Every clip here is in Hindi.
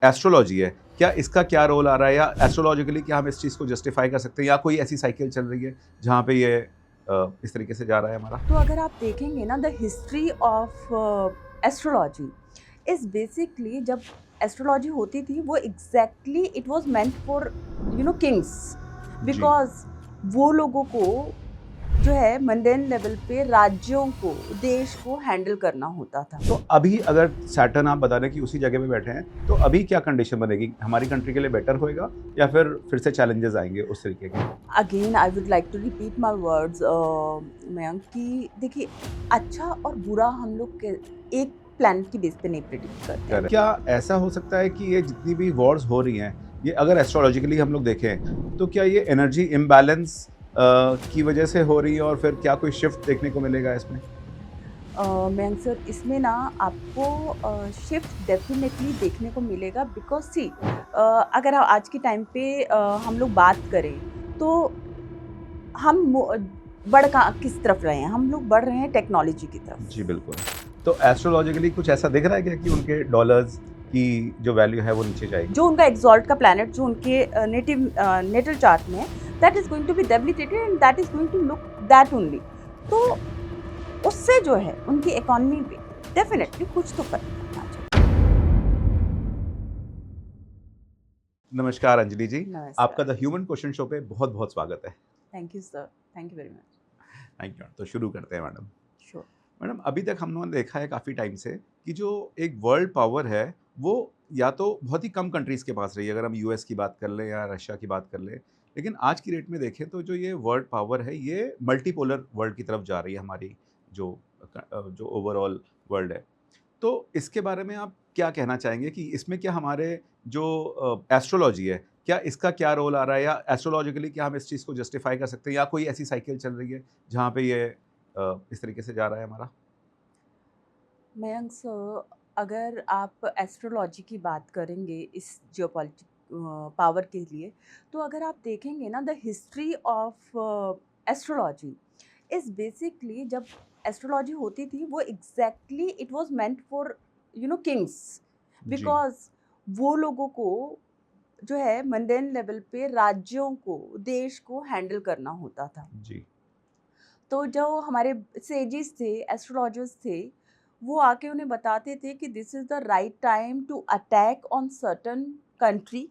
एस्ट्रोलॉजी है, क्या इसका क्या रोल आ रहा है, या एस्ट्रोलॉजिकली क्या हम इस चीज़ को जस्टिफाई कर सकते हैं, या कोई ऐसी साइकिल चल रही है जहाँ पे ये इस तरीके से जा रहा है हमारा? तो अगर आप देखेंगे ना the history of astrology is basically जब एस्ट्रोलॉजी होती थी वो exactly it was meant for kings ji. Because वो लोगों को जो है मंडेन लेवल पे राज्यों को देश को हैंडल करना होता था। तो अभी अगर सैटर्न आप बता रहे हैं कि उसी जगह पे बैठे हैं, तो अभी क्या कंडीशन बनेगी? हमारी कंट्री के लिए बेटर होएगा, या फिर से चैलेंजेस आएँगे उस तरीके के? Again I would like to repeat my words Mayank कि देखिए अच्छा और बुरा हम लोग एक प्लानट की बेस पे नहीं प्रिडिक्ट करते हैं। क्या ऐसा हो सकता है कि ये जितनी भी वॉर्स हो रही हैं, ये अगर एस्ट्रोलॉजिकली हम लोग देखें, तो क्या ये एनर्जी इम्बैलेंस की वजह से हो रही है, और फिर क्या कोई शिफ्ट देखने को मिलेगा इसमें? मयंक सर इसमें ना आपको शिफ्ट डेफिनेटली देखने को मिलेगा बिकॉज सी अगर आज के टाइम पे हम लोग बात करें तो हम बढ़ किस तरफ रहे हैं, हम लोग बढ़ रहे हैं टेक्नोलॉजी की तरफ। जी, बिल्कुल। तो एस्ट्रोलॉजिकली कुछ ऐसा दिख रहा है क्या कि उनके डॉलर्स की जो वैल्यू है वो नीचे जाएगी? जो उनका एक्सॉल्ट का प्लैनेट जो उनके नेटल चार्ट में है that is going to be debilitated and that is going to look that only. तो उससे जो है उनकी इकोनॉमी पे डेफिनेटली कुछ तो फर्क पड़ना चाहिए। नमस्कार अंजलि जी, आपका नमस्कार। द ह्यूमन क्वेश्चन शो पे बहुत-बहुत स्वागत है। Thank you sir, thank you very much. Thank you. तो शुरू करते हैं मैडम। श्योर। मैडम, अभी तक हम लोगों ने देखा है काफ़ी टाइम से कि जो एक वर्ल्ड पावर है, वो या तो बहुत ही कम कंट्रीज़ के पास रही है, अगर हम यूएस की बात कर लें या रशिया की बात कर लें। लेकिन आज की डेट में देखें तो जो ये वर्ल्ड पावर है, ये मल्टीपोलर वर्ल्ड की तरफ जा रही है, हमारी जो जो ओवरऑल वर्ल्ड है। तो इसके बारे में आप क्या कहना चाहेंगे कि इसमें क्या हमारे जो एस्ट्रोलॉजी है, क्या इसका क्या रोल आ रहा है, या एस्ट्रोलॉजिकली क्या हम इस चीज़ को जस्टिफाई कर सकते हैं, या कोई ऐसी साइकिल चल रही है जहाँ पे ये इस तरीके से जा रहा है हमारा? मयंक सर अगर आप एस्ट्रोलॉजी की बात करेंगे इस जियोपॉलिटिक पावर के लिए तो अगर आप देखेंगे ना the history of astrology is basically जब एस्ट्रोलॉजी होती थी वो exactly it was meant for kings ji. Because वो लोगों को जो है मंडेन लेवल पे राज्यों को देश को हैंडल करना होता था। जी। तो जो हमारे सेजिस थे, एस्ट्रोलॉजर्स थे, वो आके उन्हें बताते थे कि this is the right time to attack on certain country,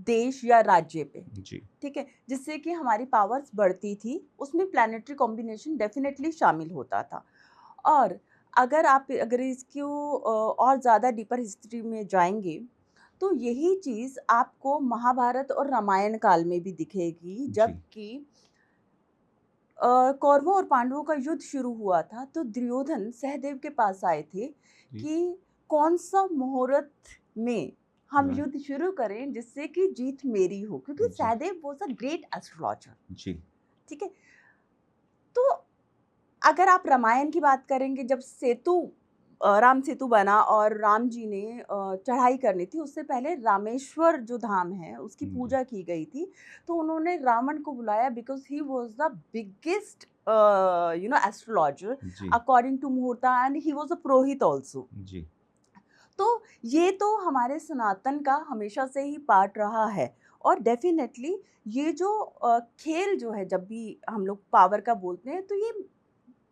देश या राज्य पे, जी। ठीक है? जिससे कि हमारी पावर्स बढ़ती थी, उसमें प्लैनेटरी कॉम्बिनेशन डेफ़िनेटली शामिल होता था। और अगर इसको और ज़्यादा डीपर हिस्ट्री में जाएँगे, तो यही चीज़ आपको महाभारत और रामायण काल में भी दिखेगी, जी। जबकि कौरवों और पांडवों का युद्ध शुरू हुआ था तो दुर्योधन सहदेव के पास आए थे जी। कि कौन सा मुहूर्त में हम हाँ। युद्ध शुरू करें जिससे कि जीत मेरी हो, क्योंकि जी। Sahdev was a great astrologer. जी। ठीक है। तो अगर आप रामायण की बात करेंगे जब राम सेतु बना और राम जी ने चढ़ाई करनी थी उससे पहले रामेश्वर जो धाम है उसकी जी। पूजा की गई थी। तो उन्होंने रावण को बुलाया because he was the biggest astrologer जी। According to muhurta and he was a purohit also. जी। तो ये तो हमारे सनातन का हमेशा से ही पार्ट रहा है। और डेफिनेटली ये जो खेल जो है जब भी हम लोग पावर का बोलते हैं तो ये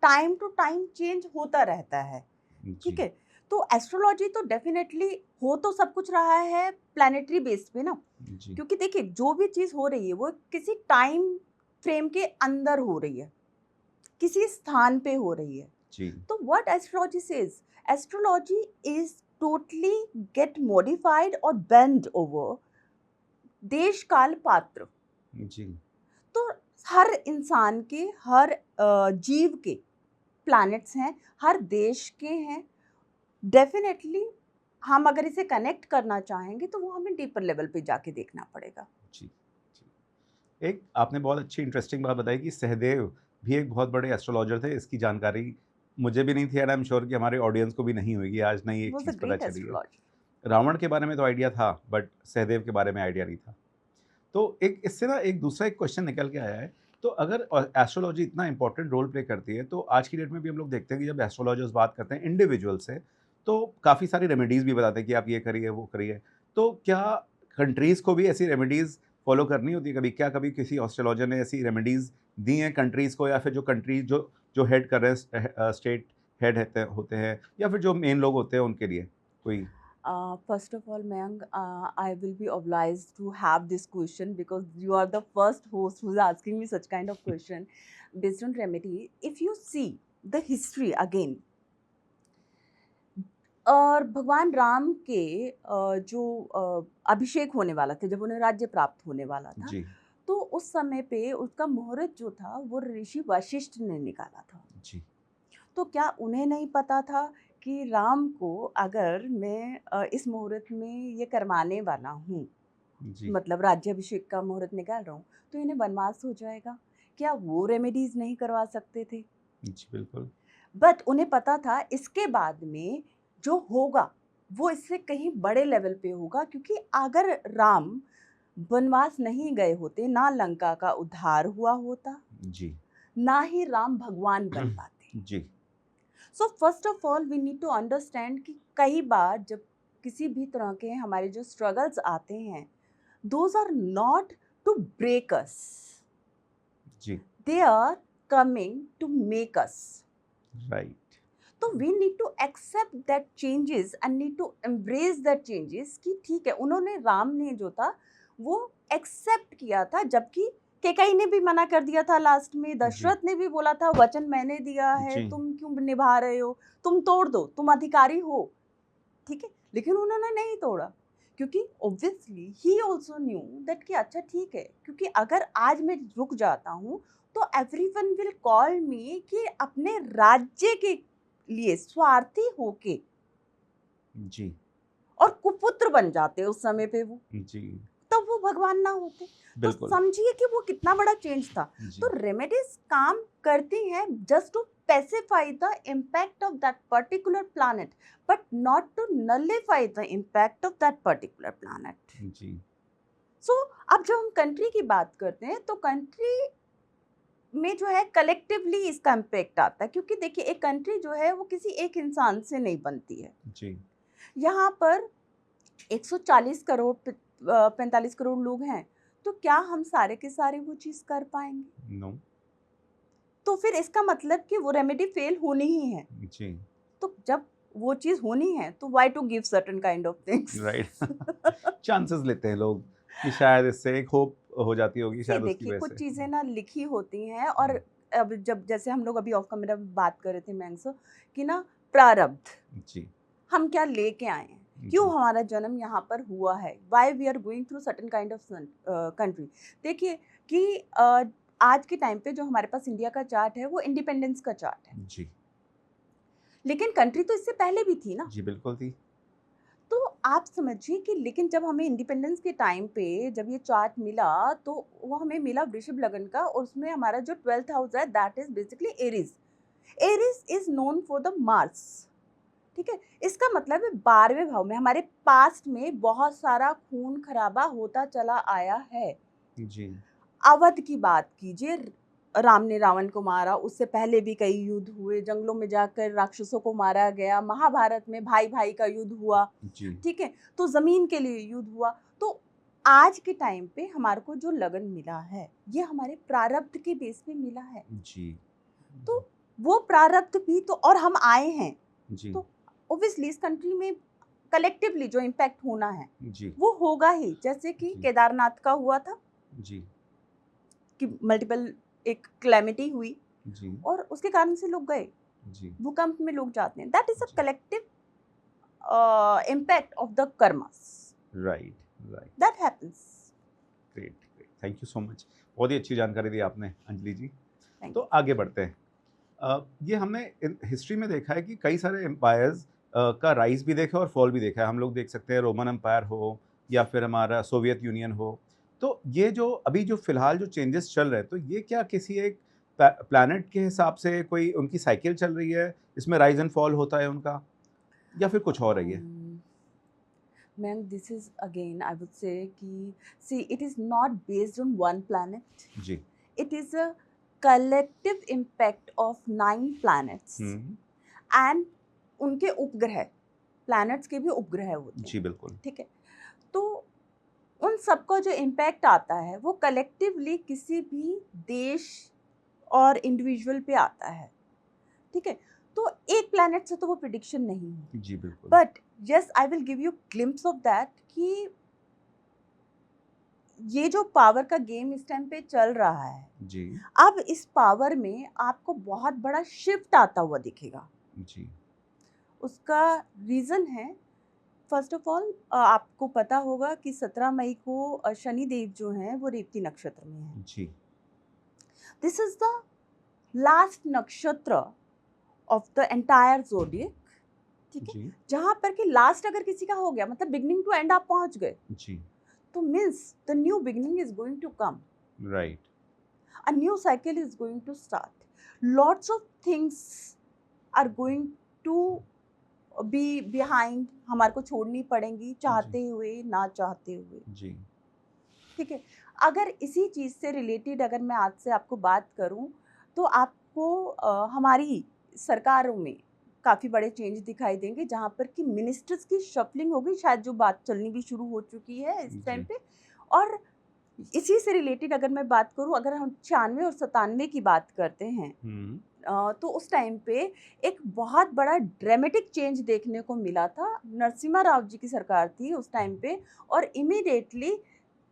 टाइम टू टाइम चेंज होता रहता है। ठीक जी। है? तो एस्ट्रोलॉजी तो डेफ़िनेटली हो तो सब कुछ रहा है प्लैनेटरी बेस पे ना, जी। क्योंकि देखिए जो भी चीज़ हो रही है वो किसी टाइम फ्रेम के अंदर हो रही है, किसी स्थान पे हो रही है। जी। तो what astrology says, astrology is totally get modified और बेंड ओवर देश, काल, पात्र। जी। तो हर इंसान के, हर जीव के प्लैनेट्स हैं, हर देश के हैं। डेफ़िनेटली हम अगर इसे कनेक्ट करना चाहेंगे तो वो हमें डीपर लेवल पे जाके देखना पड़ेगा। जी। जी। एक आपने बहुत अच्छी इंटरेस्टिंग बात बताई कि सहदेव भी एक बहुत बड़े एस्ट्रोलॉजर थे। इसकी जानकारी मुझे भी नहीं थी, एंड आई एम श्योर कि हमारे ऑडियंस को भी नहीं होगी। आज नई ही एक वाज़ अ चीज़ पता ग्रेट चली है। एस्ट्रोलॉजर। रावण के बारे में तो आइडिया था, बट सहदेव के बारे में आइडिया नहीं था। तो एक इससे ना एक दूसरा एक क्वेश्चन निकल के आया है। तो अगर एस्ट्रोलॉजी इतना इंपॉर्टेंट रोल प्ले करती है, तो आज की डेट में भी हम लोग देखते हैं कि जब एस्ट्रोलॉजर्स बात करते हैं इंडिविजुअल से, तो काफ़ी सारी रेमेडीज़ भी बताते हैं कि आप ये करिए, वो करिए। तो क्या कंट्रीज़ को भी ऐसी रेमेडीज़ फ़ॉलो करनी होती है कभी? क्या कभी किसी एस्ट्रोलॉजर ने ऐसी रेमेडीज़ दी हैं कंट्रीज़ को, या फिर जो कंट्री जो जो हेड कर रहे हैं स्टेट हेड होते हैं, या फिर जो मेन लोग होते हैं उनके लिए कोई? First of all, Mayank, I will be obliged to have this question because you are the first host who's asking me such kind of question based on remedy. If you see the history again, और भगवान राम के जो अभिषेक होने वाला था, जब उन्हें राज्य प्राप्त होने वाला था, जी, तो उस समय पे उसका मुहूर्त जो था वो ऋषि वशिष्ठ ने निकाला था। जी, तो क्या उन्हें नहीं पता था कि राम को अगर मैं इस मुहूर्त में ये करवाने वाला हूँ, जी, मतलब राज्याभिषेक का मुहूर्त निकाल रहा हूँ, तो इन्हें वनवास हो जाएगा? क्या वो रेमेडीज़ नहीं करवा सकते थे? जी, बिल्कुल। बट उन्हें पता था इसके बाद में जो होगा, वो इससे कहीं बड़े लेवल पे होगा, क्योंकि अगर राम वनवास नहीं गए होते, ना लंका का उद्धार हुआ होता, जी, ना ही राम भगवान बन पाते। जी, so first of all we need to understand कि कई बार जब किसी भी तरह के हमारे जो स्ट्रगल्स आते हैं, those are not to break us, जी, they are coming to make us. Right. तो we need to accept that changes and need to embrace that changes कि ठीक है, उन्होंने, राम ने जो था वो एक्सेप्ट किया था, जबकि केकई ने भी मना कर दिया था लास्ट में, जी, दशरथ ने भी बोला था वचन मैंने दिया है, जी, तुम क्यों निभा रहे हो, तुम तोड़ दो, तुम अधिकारी हो, ठीक है, लेकिन उन्होंने नहीं तोड़ा, क्योंकि obviously he also knew that कि अच्छा ठीक है, क्योंकि अगर आज मैं रुक जाता हूँ तो एवरीवन विल कॉल मी कि अपने राज्य के लिए स्वार्थी होके जी, और कुपुत्र बन जाते उस समय पे वो, जी, तब वो भगवान ना होते। तो बिल्कुल। समझिए कि वो कितना बड़ा चेंज था। तो जी, रेमेडीज काम करती हैं just to pacify the impact of that particular planet, but not to nullify the impact of that particular planet. जी, सो अब जब हम कंट्री की बात करते हैं, तो कंट्री में जो है कलेक्टिवली इसका इम्पैक्ट आता है, क्योंकि देखिए एक कंट्री जो है वो किसी एक इंसान से नहीं बनती है। जी, यहाँ पर 140 करोड़ 45 करोड़ लोग हैं, तो क्या हम सारे के सारे वो चीज़ कर पाएँगे? नो, तो फिर इसका मतलब कि वो रेमेडी फेल होनी ही है। जी, तो जब वो चीज़ होनी है, तो why to give certain kind of things? Right. Chances लेते हैं लोग कि शायद इससे एक होप हो जाती होगी सी शायद उसकी देखिए, वजह कुछ से। चीज़ें ना लिखी होती हैं, और हुँ, अब जब जैसे हम लोग अभी ऑफ कैमरा बात कर रहे थे मैंगसो, कि ना प्रारब्ध, जी, हम क्या लेके आए हैं, क्यों जी, हमारा जन्म यहाँ पर हुआ है, why we are going through certain kind of country. देखिए कि आज के टाइम पे जो हमारे पास इंडिया का चार्ट है वो इंडिपेंडेंस का चार्ट है, जी, लेकिन कंट्री तो इससे पहले भी थी ना। जी, बिल्कुल थी। तो आप समझिए कि लेकिन जब हमें इंडिपेंडेंस के टाइम पे जब ये चार्ट मिला, तो वो हमें मिला वृषभ लगन का, और उसमें हमारा जो 12th हाउस है that is basically Aries. Aries is known for the Mars, ठीक है। इसका मतलब है 12वें भाव में हमारे पास्ट में बहुत सारा खून खराबा होता चला आया है। जी, अवध की बात कीजिए, राम ने रावण को मारा, उससे पहले भी कई युद्ध हुए, जंगलों में जाकर राक्षसों को मारा गया, महाभारत में भाई भाई का युद्ध हुआ, जी, ठीक है, तो जमीन के लिए युद्ध हुआ। तो आज के टाइम पे हमारे को जो लगन मिला है, ये हमारे प्रारब्ध के बेस पे मिला है। जी, तो वो प्रारब्ध भी तो, और हम आए हैं, जी, तो ऑब्वियसली इस कंट्री में कलेक्टिवली जो इम्पैक्ट होना है जी, वो होगा ही, जैसे कि जी, केदारनाथ का हुआ था जी, कि मल्टीपल एक क्लैमिटी हुई, जी, और उसके कारण से लोग गए, जी, भूकंप में लोग जाते हैं, that is a ji, collective impact of the karmas, right, right, that happens. Great, great, thank you so much. बहुत ही अच्छी जानकारी दी आपने अंजलि जी। थैंक तो यू। आगे बढ़ते हैं। ये हमने हिस्ट्री में देखा है कि कई सारे एम्पायर्स का राइज भी देखा है और फॉल भी देखा है। हम लोग देख सकते हैं रोमन एम्पायर हो या फिर हमारा सोवियत यूनियन हो। तो ये जो अभी जो फिलहाल जो चेंजेस चल रहे हैं, तो ये क्या किसी एक प्लैनेट के हिसाब से कोई उनकी साइकिल चल रही है, इसमें राइज एंड फॉल होता है उनका, या फिर कुछ और है ये? Ma'am this is again I would say कि see it is not based on one planet, जी। it is a collective impact of 9 planets hmm, and उनके उपग्रह। प्लैनेट्स के भी उपग्रह होते जी हैं, बिल्कुल। ठीक है? तो उन सबका जो इम्पैक्ट आता है वो कलेक्टिवली किसी भी देश और इंडिविजुअल पे आता है, ठीक है? तो एक प्लैनेट से तो वो प्रिडिक्शन नहीं है, जी बिल्कुल। But yes I will give you glimpse of that कि ये जो पावर का गेम इस टाइम पे चल रहा है, जी। अब इस पावर में आपको बहुत बड़ा शिफ्ट आता हुआ दिखेगा। जी। उसका रीज़न है, फर्स्ट ऑफ ऑल आपको पता होगा कि 17 मई को शनि देव जो हैं वो रेवती नक्षत्र में हैं। जी। दिस इज़ द लास्ट नक्षत्र ऑफ द एंटायर ज़ोडिएक, ठीक है? जी। जहाँ पर कि लास्ट अगर किसी का हो गया मतलब बिगिनिंग टू एंड आप पहुँच गए, जी। तो means the new beginning is going to come, right. a new cycle is going to start. Lots of things are going to be behind, हमारे को छोड़नी पड़ेंगी चाहते हुए ना चाहते हुए, जी। ठीक है? अगर इसी चीज़ से रिलेटेड अगर मैं आज से आपको बात करूं तो आपको हमारी सरकारों में काफ़ी बड़े चेंज दिखाई देंगे, जहाँ पर कि मिनिस्टर्स की शफलिंग होगी, शायद जो बात चलनी भी शुरू हो चुकी है इस टाइम जी। पे। और इसी से रिलेटेड अगर मैं बात करूं, अगर हम 96 और 97 की बात करते हैं, हम्म। तो उस टाइम पे एक बहुत बड़ा ड्रामेटिक चेंज देखने को मिला था। नरसिम्हा राव जी की सरकार थी उस टाइम पे और इमीडिएटली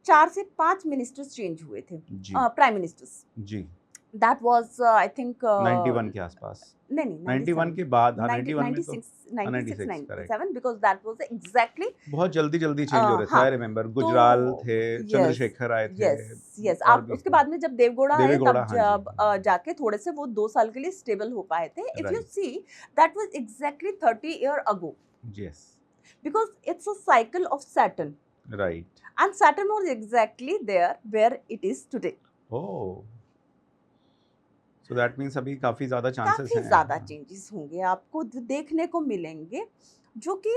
4 से 5 मिनिस्टर्स चेंज हुए थे, जी। Prime ministers. जी। दैट वाज आई थिंक 91 के आसपास। नहीं नहीं 91 97, के बाद, हाँ 90 91 में तो 96 96 96 correct. 97 because that was exactly बहुत जल्दी-जल्दी चेंज हो रहे थे, हाँ। आई रिमेंबर तो गुजराल थे, यस, चंद्रशेखर आए थे यस, यस। और आप भी उसके थे। बाद में जब देवगौड़ा आए देवेगौड़ा, तब हाँ जी। जब जाके थोड़े से वो 2 साल के लिए स्टेबल हो पाए थे। If you right. See that was exactly 30 year ago yes. Because it's a cycle of Saturn right. And Saturn was exactly there where it is today. Oh! So that means अभी काफ़ी ज़्यादा चांसेस काफ़ी हैं। ज़्यादा हाँ। चेंजेस होंगे आपको देखने को मिलेंगे, जो कि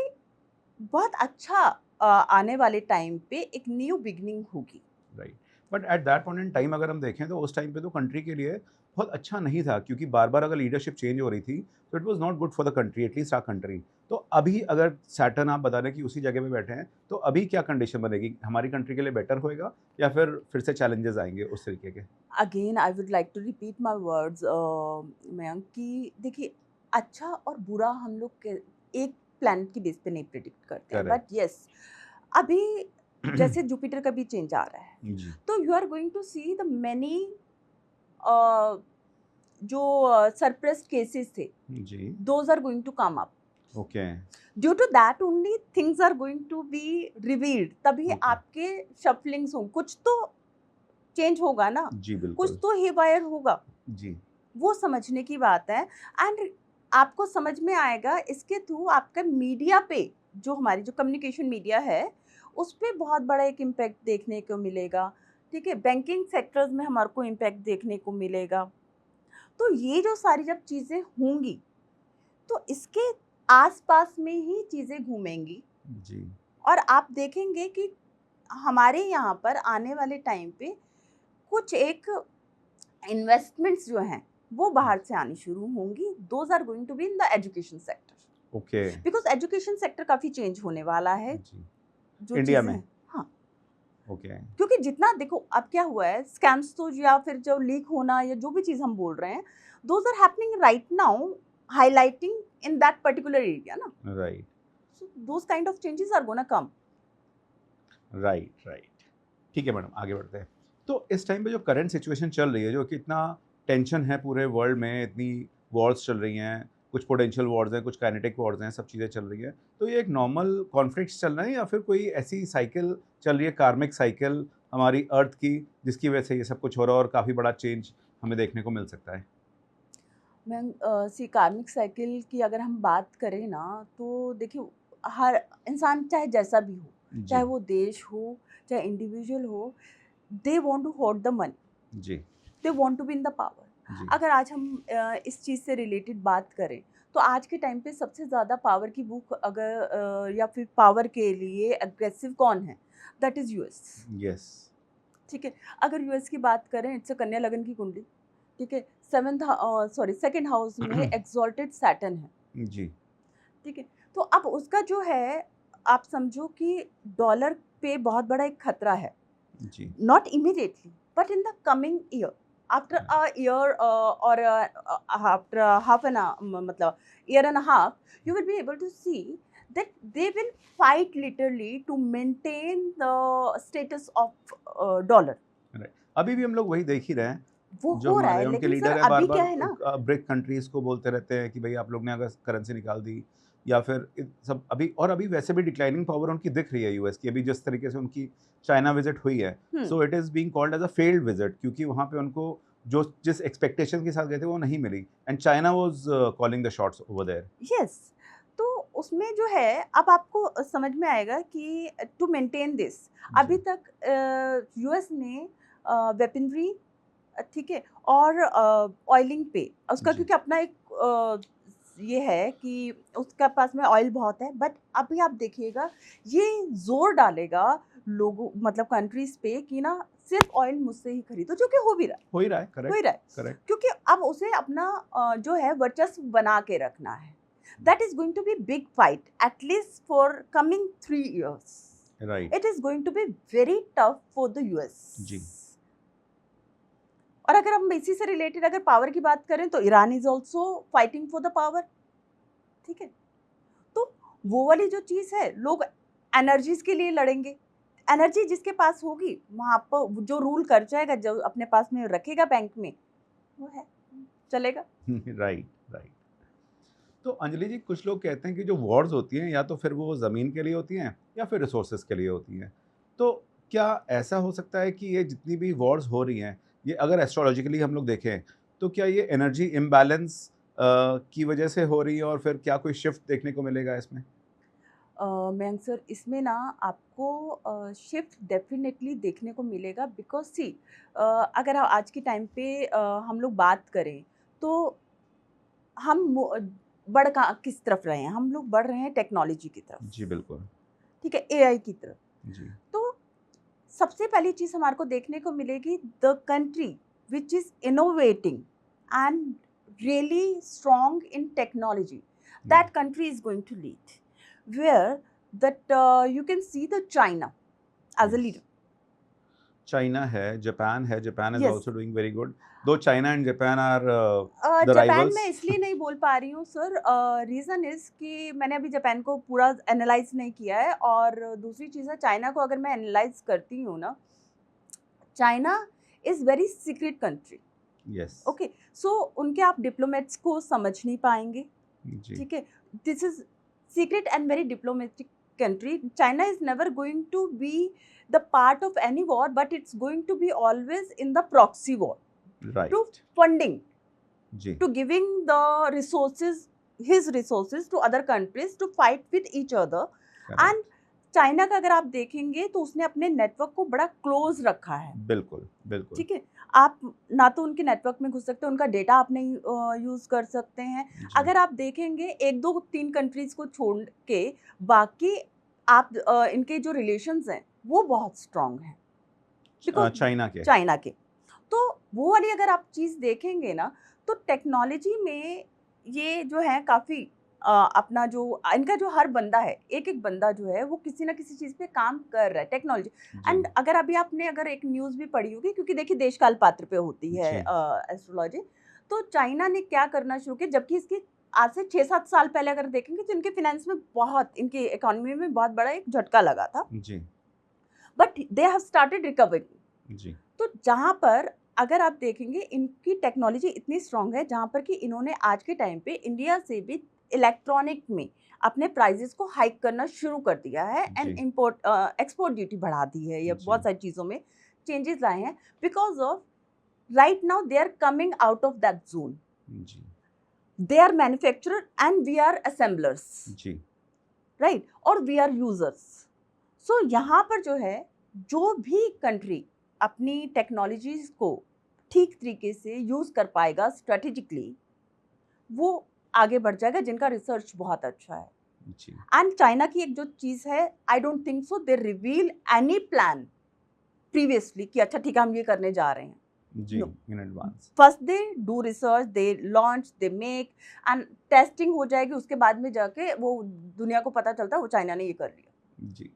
बहुत अच्छा आने वाले टाइम पे एक न्यू बिगिनिंग होगी। Right. But at that point in time अगर हम देखें तो उस टाइम पे तो कंट्री के लिए बहुत अच्छा नहीं था, क्योंकि बार-बार अगर लीडरशिप चेंज हो रही थी, तो it was not good for the country, at least our country. तो अभी अगर सैटर्न आप बता रहे हैं कि उसी जगह पे बैठे हैं, तो अभी क्या कंडीशन बनेगी? हमारी कंट्री के लिए बेटर होएगा या फिर से चैलेंजेस आएँगे उस तरीके के? Again I would like to repeat my words Mayank, कि देखिए अच्छा और बुरा हम लोग एक प्लैनेट की बेस पे नहीं प्रिडिक्ट करते हैं, बट करेक्ट। यस अभी जैसे जुपिटर का भी चेंज आ रहा है, जी। तो you are going to see the many जो सरप्रेस्ड केसेस थे, जी। Those are going to come up. Okay. Due to that only things are going to be revealed, तभी ओके। आपके शफलिंग्स हों, कुछ तो चेंज होगा ना, जी, कुछ बिल्कुल। तो हेवायर होगा, जी। वो समझने की बात है। एंड आपको समझ में आएगा इसके थ्रू, आपका मीडिया पे जो हमारी जो कम्युनिकेशन मीडिया है उस पे बहुत बड़ा एक इम्पैक्ट देखने को मिलेगा, ठीक है? बैंकिंग सेक्टर्स में हमारे को इम्पैक्ट देखने को मिलेगा। तो ये जो सारी जब चीज़ें होंगी तो इसके आसपास में ही चीज़ें घूमेंगी जी। और आप देखेंगे कि हमारे यहाँ पर आने वाले टाइम पे कुछ एक इन्वेस्टमेंट्स जो हैं वो बाहर से आनी शुरू होंगी। Those are going to be in the education sector, okay. Because education sector काफ़ी चेंज होने वाला है। जी। जो इंडिया चीज़ें में? हैं, हाँ, ओके। क्योंकि जितना देखो अब क्या हुआ है, स्कैम्स तो या फिर जो लीक होना या जो भी चीज़ हम बोल रहे हैं, those are happening right now, highlighting in that particular area ना, right. So those kind of changes are gonna come. Right, right. ठीक है मैडम, आगे बढ़ते हैं। तो इस टाइम पे जो करंट सिचुएशन चल रही है, जो कि इतना टेंशन है पूरे वर्ल्ड में, इतनी वॉर्स चल रही हैं, कुछ पोटेंशियल वॉर्स हैं, कुछ काइनेटिक वॉर्स हैं, सब चीज़ें चल रही हैं। तो ये एक नॉर्मल कॉन्फ्लिक्ट्स चल रहे हैं या फिर कोई ऐसी साइकिल चल रही है, कार्मिक साइकिल हमारी अर्थ की, जिसकी वजह से ये सब कुछ हो रहा है और काफ़ी बड़ा चेंज हमें देखने को मिल सकता है? मैम सी कार्मिक साइकिल की अगर हम बात करें ना, तो देखिए हर इंसान चाहे जैसा भी हो, चाहे जी। वो देश हो, चाहे इंडिविजुअल हो, they want to hold the money, जी। They want to be in the power. जी। अगर आज हम इस चीज़ से रिलेटेड बात करें, तो आज के टाइम पे सबसे ज़्यादा पावर की भूख अगर या फिर पावर के लिए अग्रेसिव कौन है, दैट इज़ यूएस, यस। ठीक है? अगर यूएस की बात करें, इट्स अ कन्या लगन की कुंडली, ठीक है? सेकंड हाउस में एक्सॉल्टेड सैटर्न है, जी। ठीक है? तो अब उसका जो है, आप समझो कि डॉलर पे बहुत बड़ा एक खतरा है। जी। Not immediately, but in the coming year. After a year or after a half an hour, मतलब year and a half, you will be able to see that they will fight literally to maintain the status of dollar. Right. अभी भी हम लोग वही देख ही रहे हैं। वो जो हो रहा हमारे है, उनके लेकिन सर लीडर हैं अभी बार-बार क्या है ना, ब्रिक कंट्रीज़ को बोलते रहते हैं कि भई आप लोग ने अगर करेंसी निकाल दी या फिर सब अभी और अभी वैसे भी डिक्लाइनिंग पावर उनकी दिख रही है यूएस की। अभी जिस तरीके से उनकी चाइना विज़िट हुई है, hmm, so it is being called as a failed visit क्योंकि वहाँ पे उनको जो जिस एक्सपेक्टेशन के साथ गए थे वो नहीं मिली and China was calling the shots over there. Yes. तो उसमें जो है, अब आपको समझ में आएगा कि टू मेंटेन दिस, अभी जी, तक यूएस ने वेपनरी, ठीक है, और ऑयलिंग पे उसका, जी, क्योंकि अपना एक ये है कि उसका पास में ऑयल बहुत है, बट अभी आप देखिएगा ये ज़ोर डालेगा लोगों, मतलब कंट्रीज़ पे कि ना सिर्फ़ ऑयल मुझसे ही खरीदो, जो कि हो भी रहा है, हो ही रहा है, हो ही करेक्ट, रहा है। करेक्ट, क्योंकि अब उसे अपना जो है वर्चस्व बना के रखना है। That is going to be big fight at least for coming 3 years. Right, it is going to be very tough for the US. जी, और अगर हम इसी से रिलेटेड अगर पावर की बात करें तो Iran is also fighting for the power, ठीक है। तो वो वाली जो चीज़ है, लोग एनर्जीज के लिए लड़ेंगे। एनर्जी जिसके पास होगी वहाँ पर जो रूल कर जाएगा, जो अपने पास में रखेगा बैंक में, वो है, चलेगा। Right, right. तो अंजलि जी कुछ लोग कहते हैं कि जो वॉर्स होती हैं या तो फिर वो ज़मीन के लिए होती हैं या फिर रिसोर्सेज के लिए होती हैं। तो क्या ऐसा हो सकता है कि ये जितनी भी वॉर्स हो रही हैं, ये अगर एस्ट्रोलॉजिकली हम लोग देखें, तो क्या ये एनर्जी इम्बैलेंस की वजह से हो रही है और फिर क्या कोई शिफ्ट देखने को मिलेगा इसमें? मयंक सर, इसमें ना आपको शिफ्ट डेफिनेटली देखने को मिलेगा, बिकॉज सी, अगर आज के टाइम पे हम लोग बात करें तो हम बढ़ का किस तरफ रहे हैं, हम लोग बढ़ रहे हैं टेक्नोलॉजी की तरफ, जी, बिल्कुल। ठीक है, एआई की तरफ। जी, तो सबसे पहली चीज हमारे को देखने को मिलेगी, the country which is innovating and really strong in technology, hmm. That country is going to lead, where that you can see the China as a yes. Leader. China है, Japan is yes. Also doing very good, though China and Japan are the Japan मैं राइवल्स। इसलिए नहीं बोल पा रही हूँ सर, रीज़न इज़ कि मैंने अभी जापान को पूरा एनालाइज नहीं किया है, और दूसरी चीज़ है, चाइना को अगर मैं एनालाइज करती हूँ ना, China is very secret country. Yes, okay, so उनके आप डिप्लोमेट्स को समझ नहीं पाएंगे, जी, ठीक है। This is secret and very diplomatic country. China is never going to be the part of any war, but it's going to be always in the proxy war, to right, funding, ji, to giving the resources, his resources to other countries to fight with each other। and correct, China का अगर आप देखेंगे तो उसने अपने नेटवर्क को बड़ा क्लोज रखा है, बिल्कुल, बिल्कुल, ठीक है। आप ना तो उनके नेटवर्क में घुस सकते हैं, उनका डेटा आप नहीं यूज़ कर सकते हैं। जी। अगर आप देखेंगे 1, 2, 3 कंट्रीज़ को छोड़ के, बाकी आप इनके जो रिलेशंस हैं वो बहुत स्ट्रॉन्ग हैं, बिकॉज़ चाइना के, चाइना के। तो वो वाली अगर आप चीज़ देखेंगे ना, तो टेक्नोलॉजी में ये जो है काफ़ी अपना जो इनका जो हर बंदा है, एक-एक बंदा जो है वो किसी न किसी चीज़ पे काम कर रहा है, टेक्नोलॉजी। जी, एंड अगर अभी आपने अगर एक न्यूज़ भी पढ़ी होगी, क्योंकि देखिए देश काल पात्र पे होती है जी, एस्ट्रोलॉजी। तो चाइना ने क्या करना शुरू किया, जबकि इसकी आज से 6-7 साल पहले अगर देखेंगे तो इनके फाइनेंस में बहुत, इनकी इकोनॉमी में बहुत बड़ा एक झटका लगा था, जी, but they have started recovering. जी, तो जहाँ पर अगर आप देखेंगे इनकी टेक्नोलॉजी इतनी स्ट्रॉन्ग है, जहाँ पर कि इन्होंने आज के टाइम पे इंडिया से भी इलेक्ट्रॉनिक में अपने प्राइजेस को हाइक करना शुरू कर दिया है, and ji, import export duty बढ़ा दी है, या जी, बहुत सारी चीज़ों में चेंजेस लाए हैं, because of right now they are coming out of that zone. Ji, they are manufacturer and we are assemblers, ji, right, और वी आर यूजर्स। सो यहाँ पर जो है, जो भी कंट्री अपनी टेक्नोलॉजीज को ठीक तरीके से यूज कर पाएगा स्ट्रेटेजिकली, वो आगे बढ़ जाएगा, जिनका रिसर्च बहुत अच्छा है। जी, एंड चाइना की एक जो चीज़ है, I don't think so they reveal any plan previously कि अच्छा ठीक है हम ये करने जा रहे हैं। जी, no, in advance. First they do research, they launch, they make and testing हो जाएगी, उसके बाद में जाके वो दुनिया को पता चलता है वो चाइना ने ये कर लिया। जी।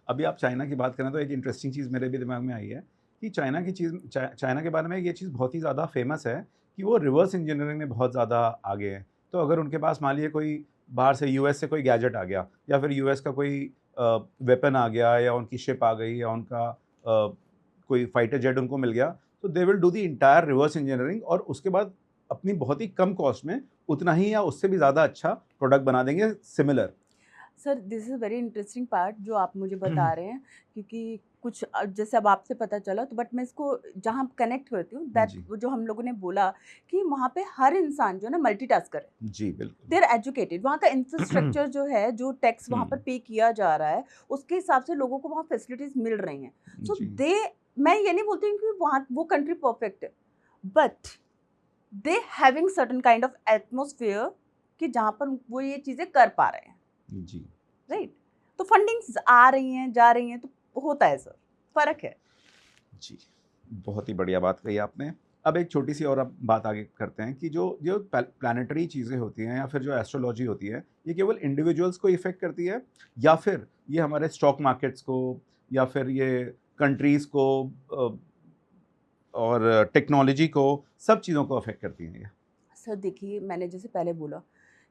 अभी आप चाइना की बात करें तो एक इंटरेस्टिंग चीज़ मेरे भी दिमाग में आई है कि चाइना की चीज़ चाइना के बारे में ये चीज़ बहुत ही ज़्यादा फेमस है कि वो रिवर्स इंजीनियरिंग में बहुत ज़्यादा आगे है। तो अगर उनके पास मान लीजिए कोई बाहर से यूएस से कोई गैजेट आ गया या फिर यूएस का कोई वेपन आ गया या उनकी शिप आ गई या उनका कोई फाइटर जेट उनको मिल गया, तो they will do the entire reverse engineering और उसके बाद अपनी बहुत ही कम कॉस्ट में उतना ही या उससे भी ज़्यादा अच्छा प्रोडक्ट बना देंगे similar. Sir this is very interesting part जो आप मुझे बता रहे हैं, क्योंकि कुछ जैसे अब आपसे पता चला, तो बट मैं इसको जहाँ कनेक्ट करती हूँ दैट जी, जो हम लोगों ने बोला कि वहाँ पे हर इंसान जो है ना मल्टीटास्कर है, जी, बिल्कुल। दे आर एजुकेटेड, वहाँ का इंफ्रास्ट्रक्चर जो है, जो टैक्स वहाँ पर हुँ, पे किया जा रहा है, उसके हिसाब से लोगों को वहाँ फैसिलिटीज़ मिल रही हैं। सो जी, दे मैं ये नहीं बोलती हूँ कि वहाँ वो कंट्री परफेक्ट है, but they having certain kind of atmosphere कि जहाँ पर वो ये चीज़ें कर पा रहे हैं, जी, राइट? तो फंडिंग्स आ रही हैं, जा रही हैं, तो होता है सर, फ़र्क है। जी। बहुत ही बढ़िया बात कही आपने। अब एक छोटी-सी और अब बात आगे करते हैं कि जो जो प्लैनेटरी चीज़ें होती हैं या फिर जो एस्ट्रोलॉजी होती है, ये केवल इंडिविजुअल्स को इफ़ेक्ट करती है या फिर ये हमारे स्टॉक मार्केट्स को या फिर ये कंट्रीज़ को अ, और टेक्नोलॉजी को, सब चीज़ों को अफ़ेक्ट करती हैं ये? सर देखिए, मैंने जैसे पहले बोला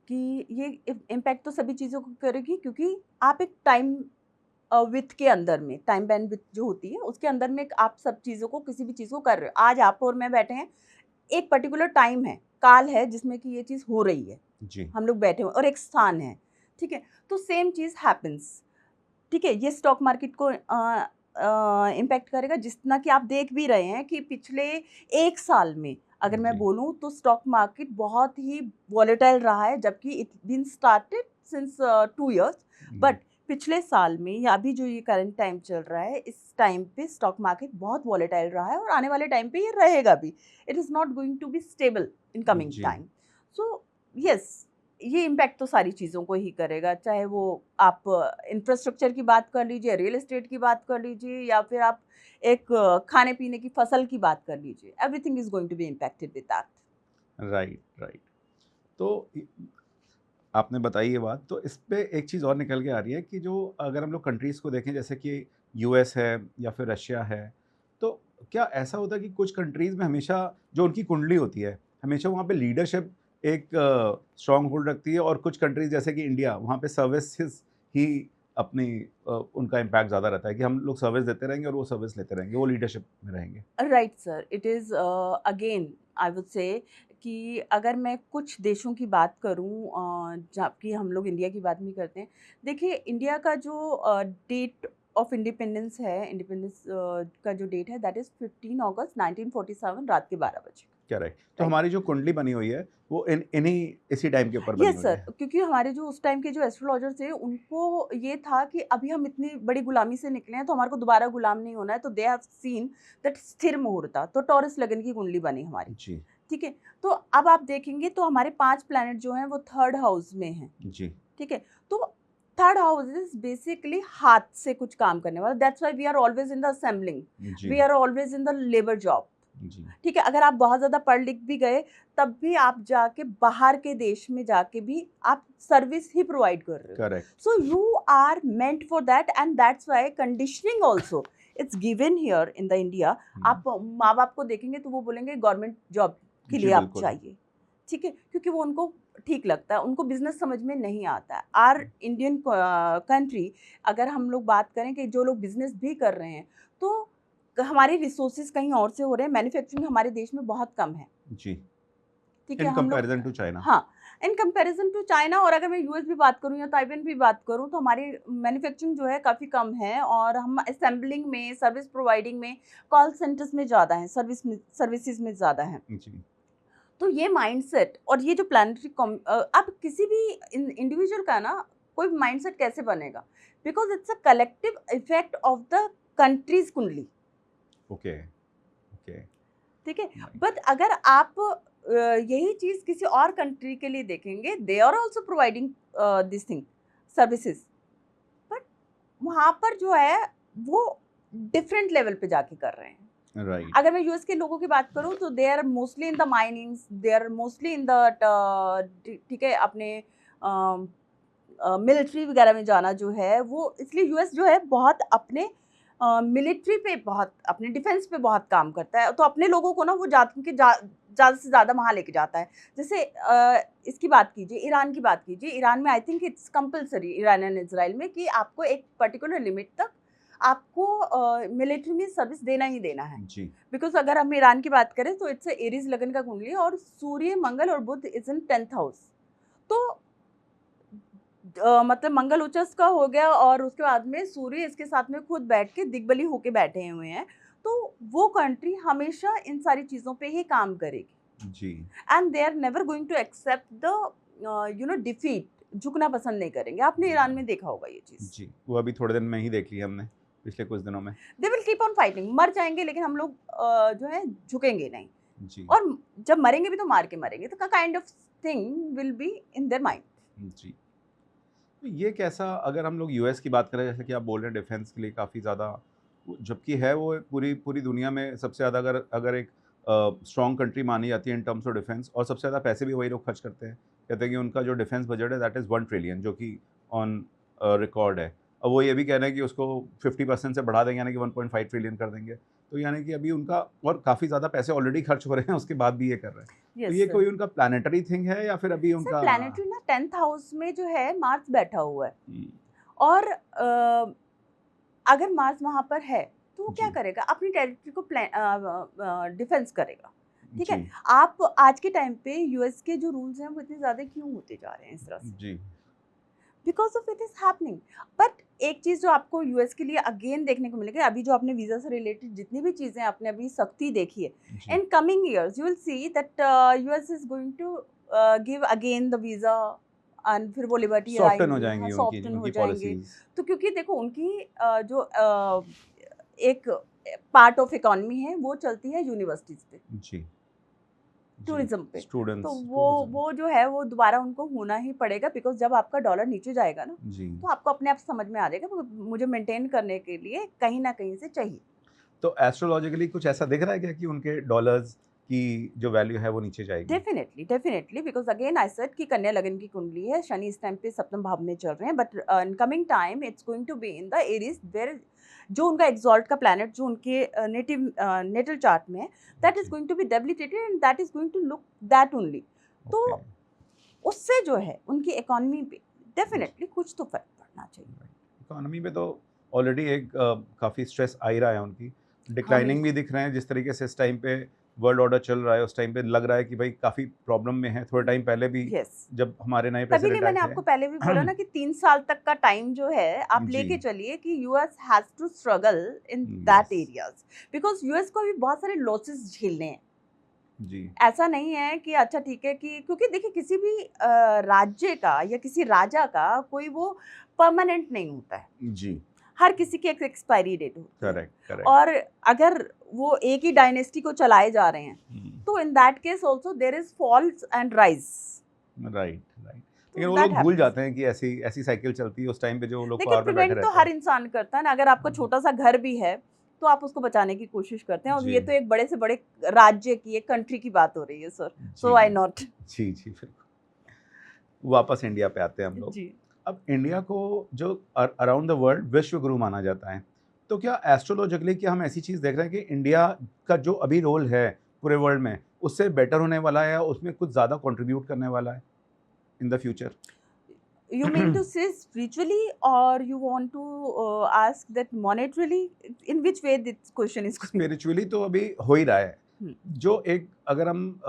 कि ये इम्पैक्ट तो सभी चीज़ों को करेगी, क्योंकि आप एक टाइम विथ के अंदर में, टाइम बैंडविड्थ जो होती है उसके अंदर में आप सब चीज़ों को, किसी भी चीज़ को कर रहे हो। आज आप और मैं बैठे हैं, एक पर्टिकुलर टाइम है, काल है जिसमें कि ये चीज़ हो रही है। जी, हम लोग बैठे हुए और एक स्थान है, ठीक है? तो सेम चीज़ हैपेंस, ठीक है? ये स्टॉक मार्केट को इम्पैक्ट करेगा, जितना कि आप देख भी रहे हैं कि पिछले 1 साल में अगर मैं जी, बोलूँ तो स्टॉक मार्केट बहुत ही वॉलेटाइल रहा है, जबकि it been started since 2 years, ji, but पिछले साल में या अभी जो ये करंट टाइम चल रहा है, इस टाइम पे स्टॉक मार्केट बहुत वॉलेटाइल रहा है और आने वाले टाइम पे ये रहेगा भी। It is not going to be stable in coming ji, time. So yes, ये इम्पैक्ट तो सारी चीज़ों को ही करेगा, चाहे वो आप इंफ्रास्ट्रक्चर की बात कर लीजिए, रियल एस्टेट की बात कर लीजिए, या फिर आप एक खाने-पीने की फसल की बात कर लीजिए। Everything is going to be impacted with that. Right, right. तो इ आपने बताई ये बात, तो इस पे एक चीज़ और निकल के आ रही है कि जो अगर हम लोग कंट्रीज़ को देखें जैसे कि यूएस है या फिर रशिया है, तो क्या ऐसा होता है कि कुछ कंट्रीज़ में हमेशा जो उनकी कुंडली होती है, हमेशा वहाँ पे लीडरशिप एक स्ट्रॉन्ग होल्ड रखती है और कुछ कंट्रीज़ जैसे कि इंडिया, वहाँ पे सर्विसेज़ ही अपनी उनका इम्पैक्ट ज़्यादा रहता है कि हम लोग सर्विस देते रहेंगे और वो सर्विस लेते रहेंगे, वो लीडरशिप में रहेंगे। Right sir, it is again I would say कि अगर मैं कुछ देशों की बात करूँ, जबकि हम लोग इंडिया की बात नहीं करते हैं। देखिए, इंडिया का जो डेट ऑफ इंडिपेंडेंस है, इंडिपेंडेंस का जो डेट है दैट इज़ 15 अगस्त 1947 रात के 12 बजे, करेक्ट। तो राइट? हमारी जो कुंडली बनी हुई है, वो इन्हीं इसी टाइम के ऊपर बनी यस हुई सर, है। क्योंकि हमारे जो उस टाइम के जो एस्ट्रोलॉजर थे, उनको ये था कि अभी हम इतनी बड़ी गुलामी से निकले हैं, तो हमारे को दोबारा गुलाम नहीं होना है, तो दे हैव सीन दैट स्थिर मुहूर्त, तो टॉरस लगन की कुंडली बनी हमारी, जी, ठीक है? तो अब आप देखेंगे तो हमारे 5 प्लैनेट जो हैं वो 3rd हाउस में हैं, जी, ठीक है? तो 3rd हाउस इज़ बेसिकली हाथ से कुछ काम करने वाला, that's why we are always in the assembling, जी, we are always in the labour job. जी। ठीक है, अगर आप बहुत ज़्यादा पढ़ लिख भी गए, तब भी आप जाके बाहर के देश में जाके भी आप सर्विस ही प्रोवाइड कर रहे हो। Correct. So you are meant for that and that's why conditioning also it's given here in the India. Hmm. आप माँ-बाप को देखेंगे तो वो बोलेंगे गवर्नमेंट जॉब के जी, लिए आप बिल्कुल। चाहिए, ठीक है? क्योंकि वो उनको ठीक लगता है, उनको बिज़नेस समझ में नहीं आता है। आवर इंडियन कंट्री, अगर हम लोग बात करें कि जो लोग बिज़नेस भी कर रहे हैं, तो हमारे रिसोर्सेज़ कहीं और से हो रहे हैं, मैन्युफैक्चरिंग हमारे देश में बहुत कम है, जी, ठीक है? इन हम लोग कंपैरिज़न टू चाइना। हाँ, इन कंपैरिज़न टू चाइना, और अगर मैं यूएस भी बात करूँ या ताइवान भी बात करूँ, तो हमारी मैन्युफैक्चरिंग जो है काफ़ी कम है और हम असेंबलिंग में, सर्विस प्रोवाइडिंग में, कॉल सेंटर्स में ज़्यादा हैं, सर्विसेज़ में ज़्यादा हैं। जी, तो ये माइंडसेट और ये जो प्लानिटरी अब किसी भी इंडिविजुअल का ना कोई माइंडसेट कैसे बनेगा? Because it's a collective effect of the countries कुंडली। ओके, ओके, ठीक है? नाइस। बट अगर आप यही चीज़ किसी और कंट्री के लिए देखेंगे, they are also providing this thing, services, but वहाँ पर जो है वो डिफरेंट लेवल पे जाके कर रहे हैं। राइट। अगर मैं यूएस के लोगों की बात करूं तो they are mostly in the minings, they are mostly in the, ठीक है, अपने मिलिट्री वगैरह में जाना जो है वो, इसलिए यूएस जो है बहुत अपने मिलिट्री पे, बहुत अपने डिफेंस पे बहुत काम करता है, तो अपने लोगों को ना वो ज़्यादा से ज़्यादा वहाँ लेके जाता है। जैसे इसकी बात कीजिए, ईरान की बात कीजिए, ईरान में I think it's compulsory, Iran and Israel में, कि आपको एक पर्टिकुलर लिमिट तक आपको मिलिट्री में सर्विस देना ही देना है। जी। बिकॉज़ अगर हम ईरान की बात करें तो इट्स एरीज़ लगन का कुंडली है और सूर्य, मंगल और बुध इज़ इन 10th हाउस। तो मतलब मंगल उच्चस्थ का हो गया और उसके बाद में सूर्य इसके साथ में खुद बैठ के दिग्बली होके बैठे हुए हैं। तो वो कंट्री हमेशा इन सारी चीज़ों पे ही काम करेगी जी। And they are never going to accept the defeat, झुकना पसंद नहीं करेंगे। आपने ईरान में देखा होगा ये चीज़। जी, वो अभी थोड़े दिन में ही देख ली हमने, पिछले कुछ दिनों में। They will keep on fighting, मर जाएँगे लेकिन हम लोग जो है झुकेंगे नहीं, जी। और जब मरेंगे भी तो मार के मरेंगे। तो kind of thing will be in their mind. जी। तो ये कैसा, अगर हम लोग यूएस की बात करें, जैसे कि आप बोल रहे हैं डिफेंस के लिए काफ़ी ज़्यादा, जबकि है वो पूरी पूरी दुनिया में सबसे ज़्यादा, अगर अगर एक स्ट्रॉन्ग कंट्री मानी जाती है इन टर्म्स ऑफ डिफेंस, और सबसे ज़्यादा पैसे भी वही लोग खर्च करते हैं। कहते हैं कि उनका जो डिफेंस बजट है दैट इज़ 1 ट्रिलियन, जो कि ऑन रिकॉर्ड है। अब वो ये भी कह रहे हैं कि उसको 50% से बढ़ा देंगे, यानी कि 1.5 ट्रिलियन कर देंगे। तो यानी कि अभी उनका और काफ़ी ज़्यादा पैसे ऑलरेडी खर्च हो रहे हैं, उसके बाद भी ये कर रहे हैं। तो यस ये सर। कोई उनका प्लानिटरी थिंग है या फिर अभी सर उनका? प्लैनेटरी ना 10th हाउस में जो है मार्स बैठा हुआ है, हम्म, और अगर मार्स वहाँ पर है तो वो क्या जी। करेगा, अपनी टेरिटरी को डिफेंस करेगा। ठीक जी। है, आप आज के टाइम पे यूएस के जो रूल्स हैं वो इतने ज़्यादा क्यों होते जा रहे हैं इस तरह से? जी। Because of it is happening. But एक चीज़ जो आपको यूएस के लिए अगेन देखने को मिलेगी, अभी जो आपने वीज़ा से रिलेटेड जितनी भी चीज़ें आपने अभी सख्ती देखी है, जी। In coming years you will see that US is going to give again the visa, एंड फिर वो लिबर्टी सॉफ्टन हो आएंगी, हाँ जाएँगी उनकी सॉफ्टन हो उनकी जाएंगे। पॉलिसीज़। तो क्योंकि देखो उनकी जो एक पार्ट ऑफ इकोनॉमी है वो चलती है यूनिवर्सिटीज़ पे, जी। जी। टूरिज्म पे। तो स्टूडेंट्स, वो टूरिज़्म। वो जो है वो दोबारा उनको होना ही पड़ेगा, बिकॉज़ जब आपका डॉलर नीचे जाएगा ना, जी। तो आपको अपने आप समझ में आ जाएगा वो मुझे मेंटेन करने के लिए कहीं न कहीं से चाहिए। तो एस्ट्रोलॉजिकली कुछ ऐसा दिख रहा है क्या कि उनके डॉलर्स की जो वैल्यू है वो नीचे जाएगी? Definitely, definitely, because again I said कि कन्या लगन की कुंडली है, शनि इस टाइम पे सप्तम भाव में चल रहे हैं, but in coming time it's going to be in the Aries where जो उनका एक्सॉल्ट का प्लैनेट जो उनके नेटल चार्ट में है, दैट इज़ जी। Going to be debilitated and that is going to look that only. तो ओके। उससे जो है उनकी इकोनॉमी पे जी। डेफ़िनेटली कुछ तो फ़र्क पड़ना चाहिए। इकोनॉमी पे तो ऑलरेडी एक काफ़ी स्ट्रेस आ ही रहा है उनकी। डिक्लाइनिंग भी हमेशा। दिख रहे हैं, जिस तरीके से इस टाइम पे वर्ल्ड ऑर्डर चल रहा है, उस टाइम पे लग रहा है कि भाई काफ़ी प्रॉब्लम में है। थोड़े टाइम पहले भी यस। जब हमारे नए तभी नहीं प्रेसिडेंट आए मैंने थे। आपको पहले भी बोला ना कि 3 साल तक का टाइम जो है आप जी। लेके चलिए कि US has to struggle in that yes. Areas, because US को भी बहुत सारे लॉसेस झेलने हैं। जी। ऐसा नहीं है कि अच्छा ठीक है, कि क्योंकि देखिए किसी भी राज्य का या किसी राजा का कोई वो परमानेंट नहीं होता है। जी। हर किसी की एक एक्सपायरी डेट होती है, करेक्ट, करेक्ट। और अगर वो एक ही डायनेस्टी को चलाए जा रहे हैं, हुँ। तो in that case also there is falls and rise. Right, right. तो लेकिन वो दैट लोग भूल हैपेंस। जाते हैं कि ऐसी ऐसी साइकिल चलती है उस टाइम पे, जो लोग देखिए पावर पे बैठे प्रिवेंट तो रहते हर हैं। इंसान करता है ना, अगर आपका हुँ। छोटा-सा घर भी है, तो आप उसको बचाने की कोशिश करते हैं, और जी। ये तो एक बड़े से बड़े राज्य की, एक कंट्री की बात हो रही है सर, सो जी। Why not? जी, जी, बिल्कुल। वापस इंडिया पे आते हैं हम लोग। जी। अब इंडिया को जो अराउंड द वर्ल्ड विश्व गुरु माना जाता है, तो क्या एस्ट्रोलॉजिकली क्या हम ऐसी चीज़ देख रहे हैं कि इंडिया का जो अभी रोल है पूरे वर्ल्ड में, उससे बेटर होने वाला है या उसमें कुछ ज़्यादा कंट्रीब्यूट करने वाला है in the future? You mean to say spiritually, or you want to ask that monetarily? In which way this question is going? Spiritually तो अभी हो ही रहा है। Hmm. जो एक, अगर हम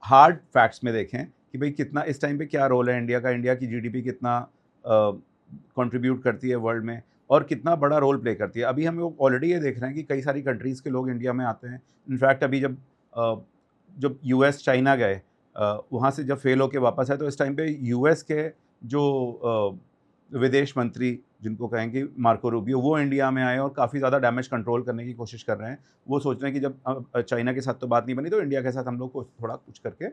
हार्ड फैक्ट्स में देखें कि भाई कितना इस टाइम पे क्या रोल है इंडिया का, इंडिया की जीडीपी कितना कंट्रीब्यूट करती है वर्ल्ड में, और कितना बड़ा रोल प्ले करती है। अभी हम लोग ऑलरेडी ये देख रहे हैं कि कई सारी कंट्रीज़ के लोग इंडिया में आते हैं। इनफैक्ट अभी जब यूएस चाइना गए, वहाँ से जब फेल होके वापस आए, तो इस टाइम पे यूएस के जो विदेश मंत्री जिनको कहें कि मार्को रूबियो, वो इंडिया में आए और काफ़ी ज़्यादा डैमेज कंट्रोल करने की कोशिश कर रहे हैं। वो सोच रहे हैं कि जब चाइना के साथ तो बात नहीं बनी, तो इंडिया के साथ हम लोग को थोड़ा कुछ करके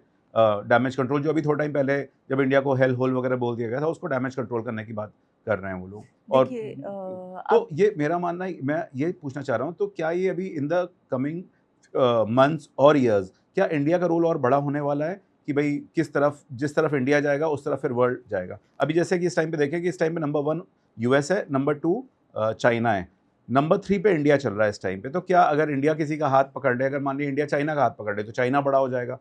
डैमेज कंट्रोल, जो अभी थोड़ा टाइम पहले जब इंडिया को हेल होल वगैरह बोल दिया गया था, उसको डैमेज कंट्रोल करने की बात कर रहे हैं वो लोग। और देखिए तो अब ये मेरा मानना है, मैं ये पूछना चाह रहा हूँ, तो क्या ये अभी इन द कमिंग मंथ्स और ईयर्स, क्या इंडिया का रोल और बड़ा होने वाला है कि भाई किस तरफ, जिस तरफ इंडिया जाएगा उस तरफ फिर वर्ल्ड जाएगा? अभी जैसे कि इस टाइम पे देखें कि इस टाइम पे नंबर 1 यूएस है, नंबर 2 चाइना है, नंबर 3 पे इंडिया चल रहा है इस टाइम पे। तो क्या अगर इंडिया किसी का हाथ पकड़ ले, अगर मान लीजिए इंडिया चाइना का हाथ पकड़ ले, तो चाइना बड़ा हो जाएगा,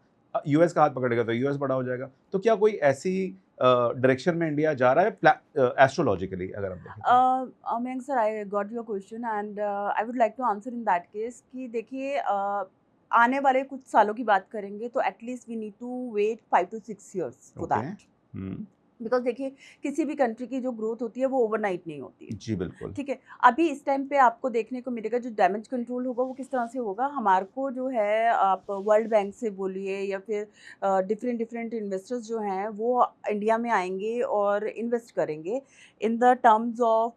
यूएस का हाथ पकड़ेगा तो यूएस बड़ा हो जाएगा। तो क्या कोई ऐसी डायरेक्शन में इंडिया जा रहा है एस्ट्रोलॉजिकली, अगर आप देखें तो? Mayank sir, I got your question and I would like to answer in that case कि देखिए आने वाले कुछ सालों की बात करेंगे तो at least we need to wait 5 to 6 years for okay. That. Because देखिए किसी भी कंट्री की जो ग्रोथ होती है वो ओवरनाइट नहीं होती है। जी बिल्कुल। ठीक है, अभी इस टाइम पे आपको देखने को मिलेगा जो डैमेज कंट्रोल होगा वो किस तरह से होगा। हमारे को जो है आप वर्ल्ड बैंक से बोलिए या फिर डिफरेंट डिफरेंट इन्वेस्टर्स जो हैं वो इंडिया में आएंगे और इन्वेस्ट करेंगे in the terms of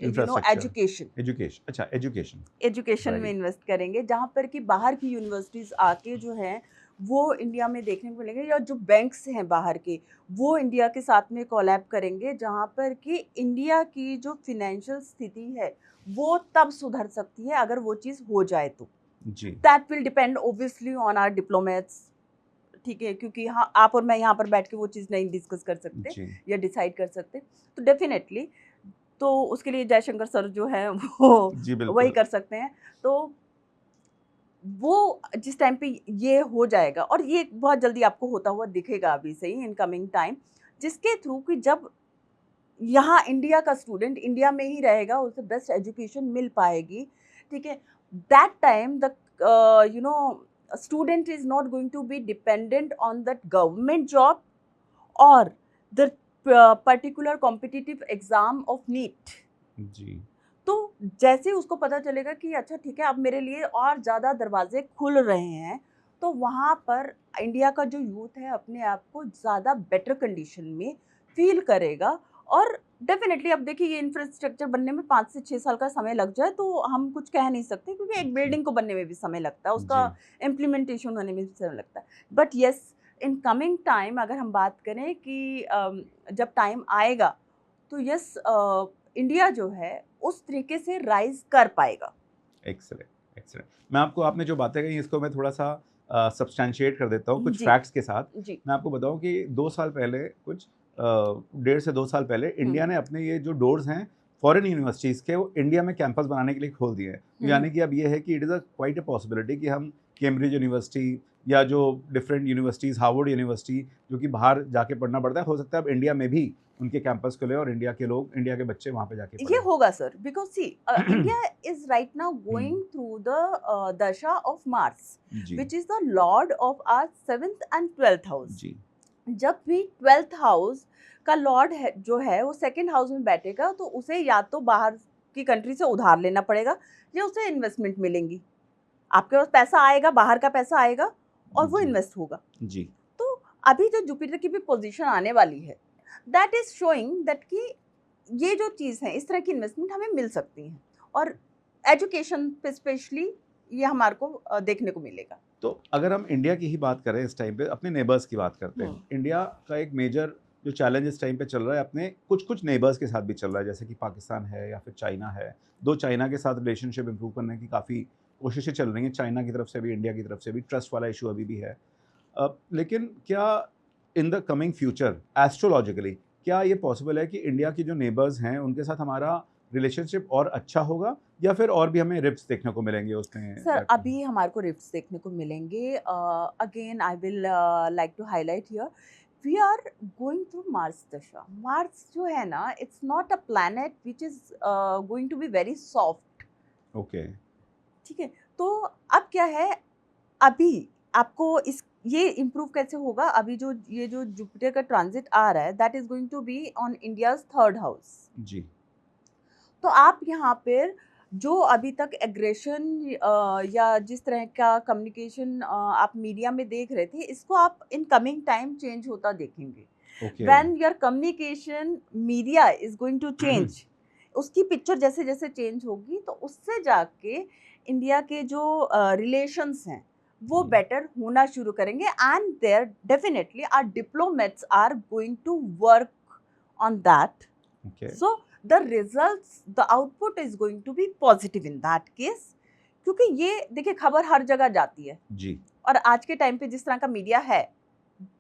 infrastructure, education. Education, अच्छा एजुकेशन, एजुकेशन में राइट। इन्वेस्ट करेंगे जहाँ पर कि बाहर की यूनिवर्सिटीज़ आके जो हैं वो इंडिया में देखने को मिलेंगे, या जो बैंक्स हैं बाहर के वो इंडिया के साथ में कोलैब करेंगे, जहाँ पर कि इंडिया की जो फिनेंशियल स्थिति है वो तब सुधर सकती है अगर वो चीज़ हो जाए तो। जी, that will depend obviously on our diplomats. ठीक है, क्योंकि हाँ आप और मैं यहाँ पर बैठ के वो चीज़ नहीं डिस्कस कर सकते जी, या डिसाइड कर सकते। तो डेफिनेटली तो उसके लिए जयशंकर सर जो हैं वो जी वही बिल्कुल। कर सकते हैं। तो वो जिस टाइम पे ये हो जाएगा और ये बहुत जल्दी आपको होता हुआ दिखेगा अभी से ही इन कमिंग टाइम, जिसके थ्रू कि जब यहाँ इंडिया का स्टूडेंट इंडिया में ही रहेगा, उसे बेस्ट एजुकेशन मिल पाएगी। ठीक है, that time the you know student is not going to be dependent on that government job और the particular competitive exam of NEET. जी, तो जैसे ही उसको पता चलेगा कि अच्छा ठीक है अब मेरे लिए और ज़्यादा दरवाजे खुल रहे हैं, तो वहाँ पर इंडिया का जो यूथ है अपने आप को ज़्यादा बेटर कंडीशन में फील करेगा। और डेफिनेटली अब देखिए ये इंफ्रास्ट्रक्चर बनने में 5 से 6 साल का समय लग जाए तो हम कुछ कह नहीं सकते, क्योंकि एक जी, बिल्डिंग को बनने में भी समय लगता है, उसका जी, इम्प्लीमेंटेशन होने में भी समय लगता है। But yes, in coming time अगर हम बात करें कि जब टाइम आएगा तो यस इंडिया जो है उस तरीके से राइज़ कर पाएगा। Excellent, excellent. मैं आपको, आपने जो बातें कही इसको मैं थोड़ा-सा सब्सटैंशिएट कर देता हूँ कुछ जी, फैक्ट्स के साथ। जी। मैं आपको बताऊँ कि 2 साल पहले कुछ 1.5 से 2 साल पहले हुँ, इंडिया ने अपने ये जो डोर्स हैं फॉरेन यूनिवर्सिटीज़ के, वो इंडिया में कैंपस बनाने के लिए खोल दिए हैं। हुँ, हुँ। यानी कि अब ये है कि it is a quite a possibility कि हम कैम्ब्रिज यूनिवर्सिटी या जो डिफरेंट यूनिवर्सिटीज़, हार्वर्ड यूनिवर्सिटी, जो कि बाहर जाके पढ़ना पड़ता है, हो सकता है अब इंडिया में भी उनके कैंपस खुले और इंडिया के लोग, इंडिया के बच्चे वहाँ पे जाके ये पढ़ें। होगा sir, because see India is right now hmm, going through the dasha of Mars, जी, which is the lord of our 7th and 12th house. जी, जब भी 12th हाउस का लॉर्ड है जो है वो 2nd हाउस में बैठेगा तो उसे या तो बाहर की कंट्री से उधार लेना पड़ेगा या उसे इन्वेस्टमेंट मिलेंगी। आपके पास पैसा आएगा, बाहर का पैसा आएगा और वो जी, इन्वेस्ट होगा। जी। तो अभी जो जुपिटर की भी पोजीशन आने वाली है, दैट इज शोइंग दैट कि ये जो चीज़ है इस तरह की इन्वेस्टमेंट हमें मिल सकती हैं और एजुकेशन पे स्पेशली ये हमारे को देखने को मिलेगा। तो अगर हम इंडिया की ही बात करें इस टाइम पे, अपने नेबर्स की बात करते हैं। हम्म। इंडिया का एक मेजर जो चैलेंज इस टाइम पे चल रहा है, अपने कुछ-कुछ नेबर्स के साथ भी चल रहा है, जैसे कि पाकिस्तान है या फिर चाइना है। दो चाइना के साथ रिलेशनशिप इम्प्रूव करने की काफ़ी कोशिशें चल रही हैं, चाइना की तरफ से भी, इंडिया की तरफ से भी। ट्रस्ट वाला इश्यू अभी भी है। लेकिन क्या in the coming future astrologically क्या ये पॉसिबल है कि इंडिया की जो नेबर्स हैं, उनके साथ हमारा रिलेशनशिप और अच्छा होगा, या फिर और भी हमें रिफ्ट्स देखने को मिलेंगे उसमें सर जाके? अभी हमारे को रिफ्ट्स देखने को मिलेंगे। Again I will like to highlight here, we are going through Mars दशा। मार्स जो है ना, it's not a planet which is going to be very soft. Okay, ठीक है, तो अब क्या है, अभी आपको इस ये इम्प्रूव कैसे होगा, अभी जो ये जो जुपिटर का ट्रांजिट आ रहा है that is going to be on India's 3rd house. जी, तो आप यहाँ पर जो अभी तक एग्रेशन या जिस तरह का कम्युनिकेशन आप मीडिया में देख रहे थे, इसको आप इन कमिंग टाइम चेंज होता देखेंगे। Okay. When your communication media is going to change, उसकी पिक्चर जैसे जैसे चेंज होगी तो उससे जाके इंडिया के जो रिलेशंस हैं वो जी। बेटर होना शुरू करेंगे, and there definitely are diplomats are going to work on that. Okay. So the results, the output is going to be positive in that case, क्योंकि ये देखिए खबर हर जगह जाती है, जी। और आज के टाइम पे जिस तरह का मीडिया है,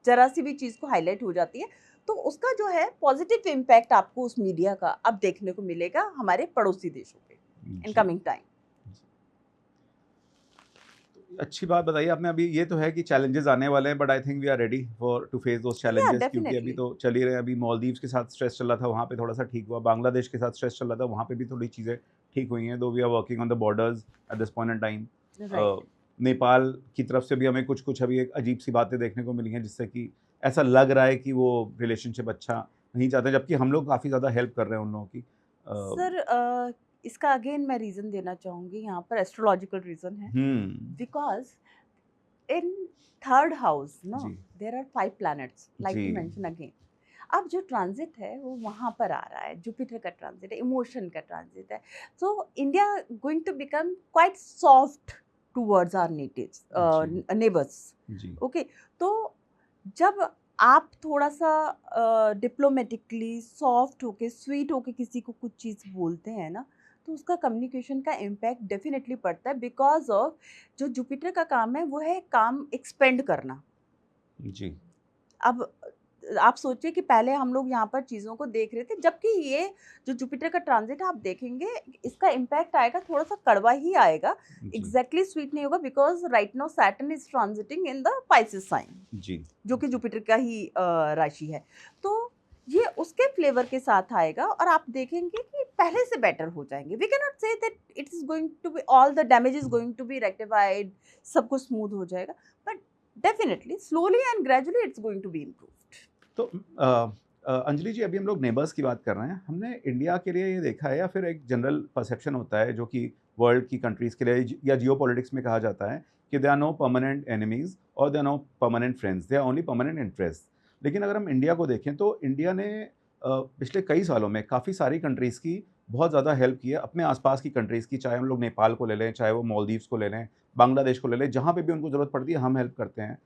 जरा सी भी चीज को हाईलाइट हो जाती है, तो उसका जो है पॉजिटिव इम्पैक्ट आपको उस मीडिया का अब देखने को मिलेगा हमारे पड़ोसी देशों पे इन जी। Coming time. अच्छी बात बताई आपने। अभी ये तो है कि चैलेंजेस आने वाले हैं, but I think we are ready for to face those या चैलेंजेस, क्योंकि अभी डेफिनेटली तो चल ही रहे हैं। अभी मालदीव्स के साथ स्ट्रेस चल रहा था, वहाँ पे थोड़ा सा ठीक हुआ। बांग्लादेश के साथ स्ट्रेस चल रहा था, वहाँ पे भी थोड़ी चीज़ें ठीक हुई हैं, though we are working on the borders at this point in time. Right. Nepal की तरफ से भी हमें कुछ कुछ अभी एक अजीब सी बातें देखने को मिली हैं, जिससे कि ऐसा लग रहा है कि वो रिलेशनशिप अच्छा नहीं चाहते, जबकि हम लोग काफ़ी ज़्यादा हेल्प कर रहे हैं उन लोगों की। सर इसका अगेन मैं रीजन देना चाहूंगी, यहाँ पर एस्ट्रोलॉजिकल रीजन है, hmm. Because in third house no, जी। there are 5 planets like जी। to mention again. अब जो ट्रांजिट है वो वहाँ पर आ रहा है, जुपिटर का ट्रांजिट है, इमोशन का ट्रांजिट है, so India going to become quite soft towards our जी। नेबर्स। जी। ओके, तो जब आप थोड़ा सा डिप्लोमेटिकली सॉफ्ट होके स्वीट होके किसी को कुछ चीज़ बोलते हैं ना, तो उसका कम्युनिकेशन का इम्पैक्ट डेफिनेटली पड़ता है, बिकॉज ऑफ जो जुपिटर का काम है वो है काम एक्सपेंड करना। जी। अब आप सोचिए कि पहले हम लोग यहाँ पर चीज़ों को देख रहे थे, जबकि ये जो जुपिटर का ट्रांजिट है आप देखेंगे इसका इम्पैक्ट आएगा, थोड़ा सा कड़वा ही आएगा, जी। एग्जैक्टली स्वीट नहीं होगा, because right now Saturn is transiting in the Pisces sign, जी। जो कि जुपिटर का ही राशि है। तो ये उसके फ्लेवर के साथ आएगा और आप देखेंगे कि पहले से बेटर हो जाएंगे। We can not say that it is going to be all the damage is going to be rectified, सब कुछ स्मूथ हो जाएगा, but definitely slowly and gradually it's going to be improved. तो अंजलि जी, अभी हम लोग नेबर्स की बात कर रहे हैं। हमने इंडिया के लिए ये देखा है, या फिर एक जनरल परसेप्शन होता है जो कि वर्ल्ड की कंट्रीज़ के लिए या जियोपॉलिटिक्स में कहा जाता है कि they are no permanent enemies और they are no permanent friends, they are only permanent interest. लेकिन अगर हम इंडिया को देखें तो इंडिया ने पिछले कई सालों में काफ़ी सारी कंट्रीज़ की बहुत ज़्यादा हेल्प की है, अपने आसपास की कंट्रीज़ की, चाहे हम लोग नेपाल को ले लें, चाहे वो मालदीव्स को ले लें, बांग्लादेश को ले लें, जहाँ पे भी उनको ज़रूरत पड़ती है हम हेल्प करते हैं।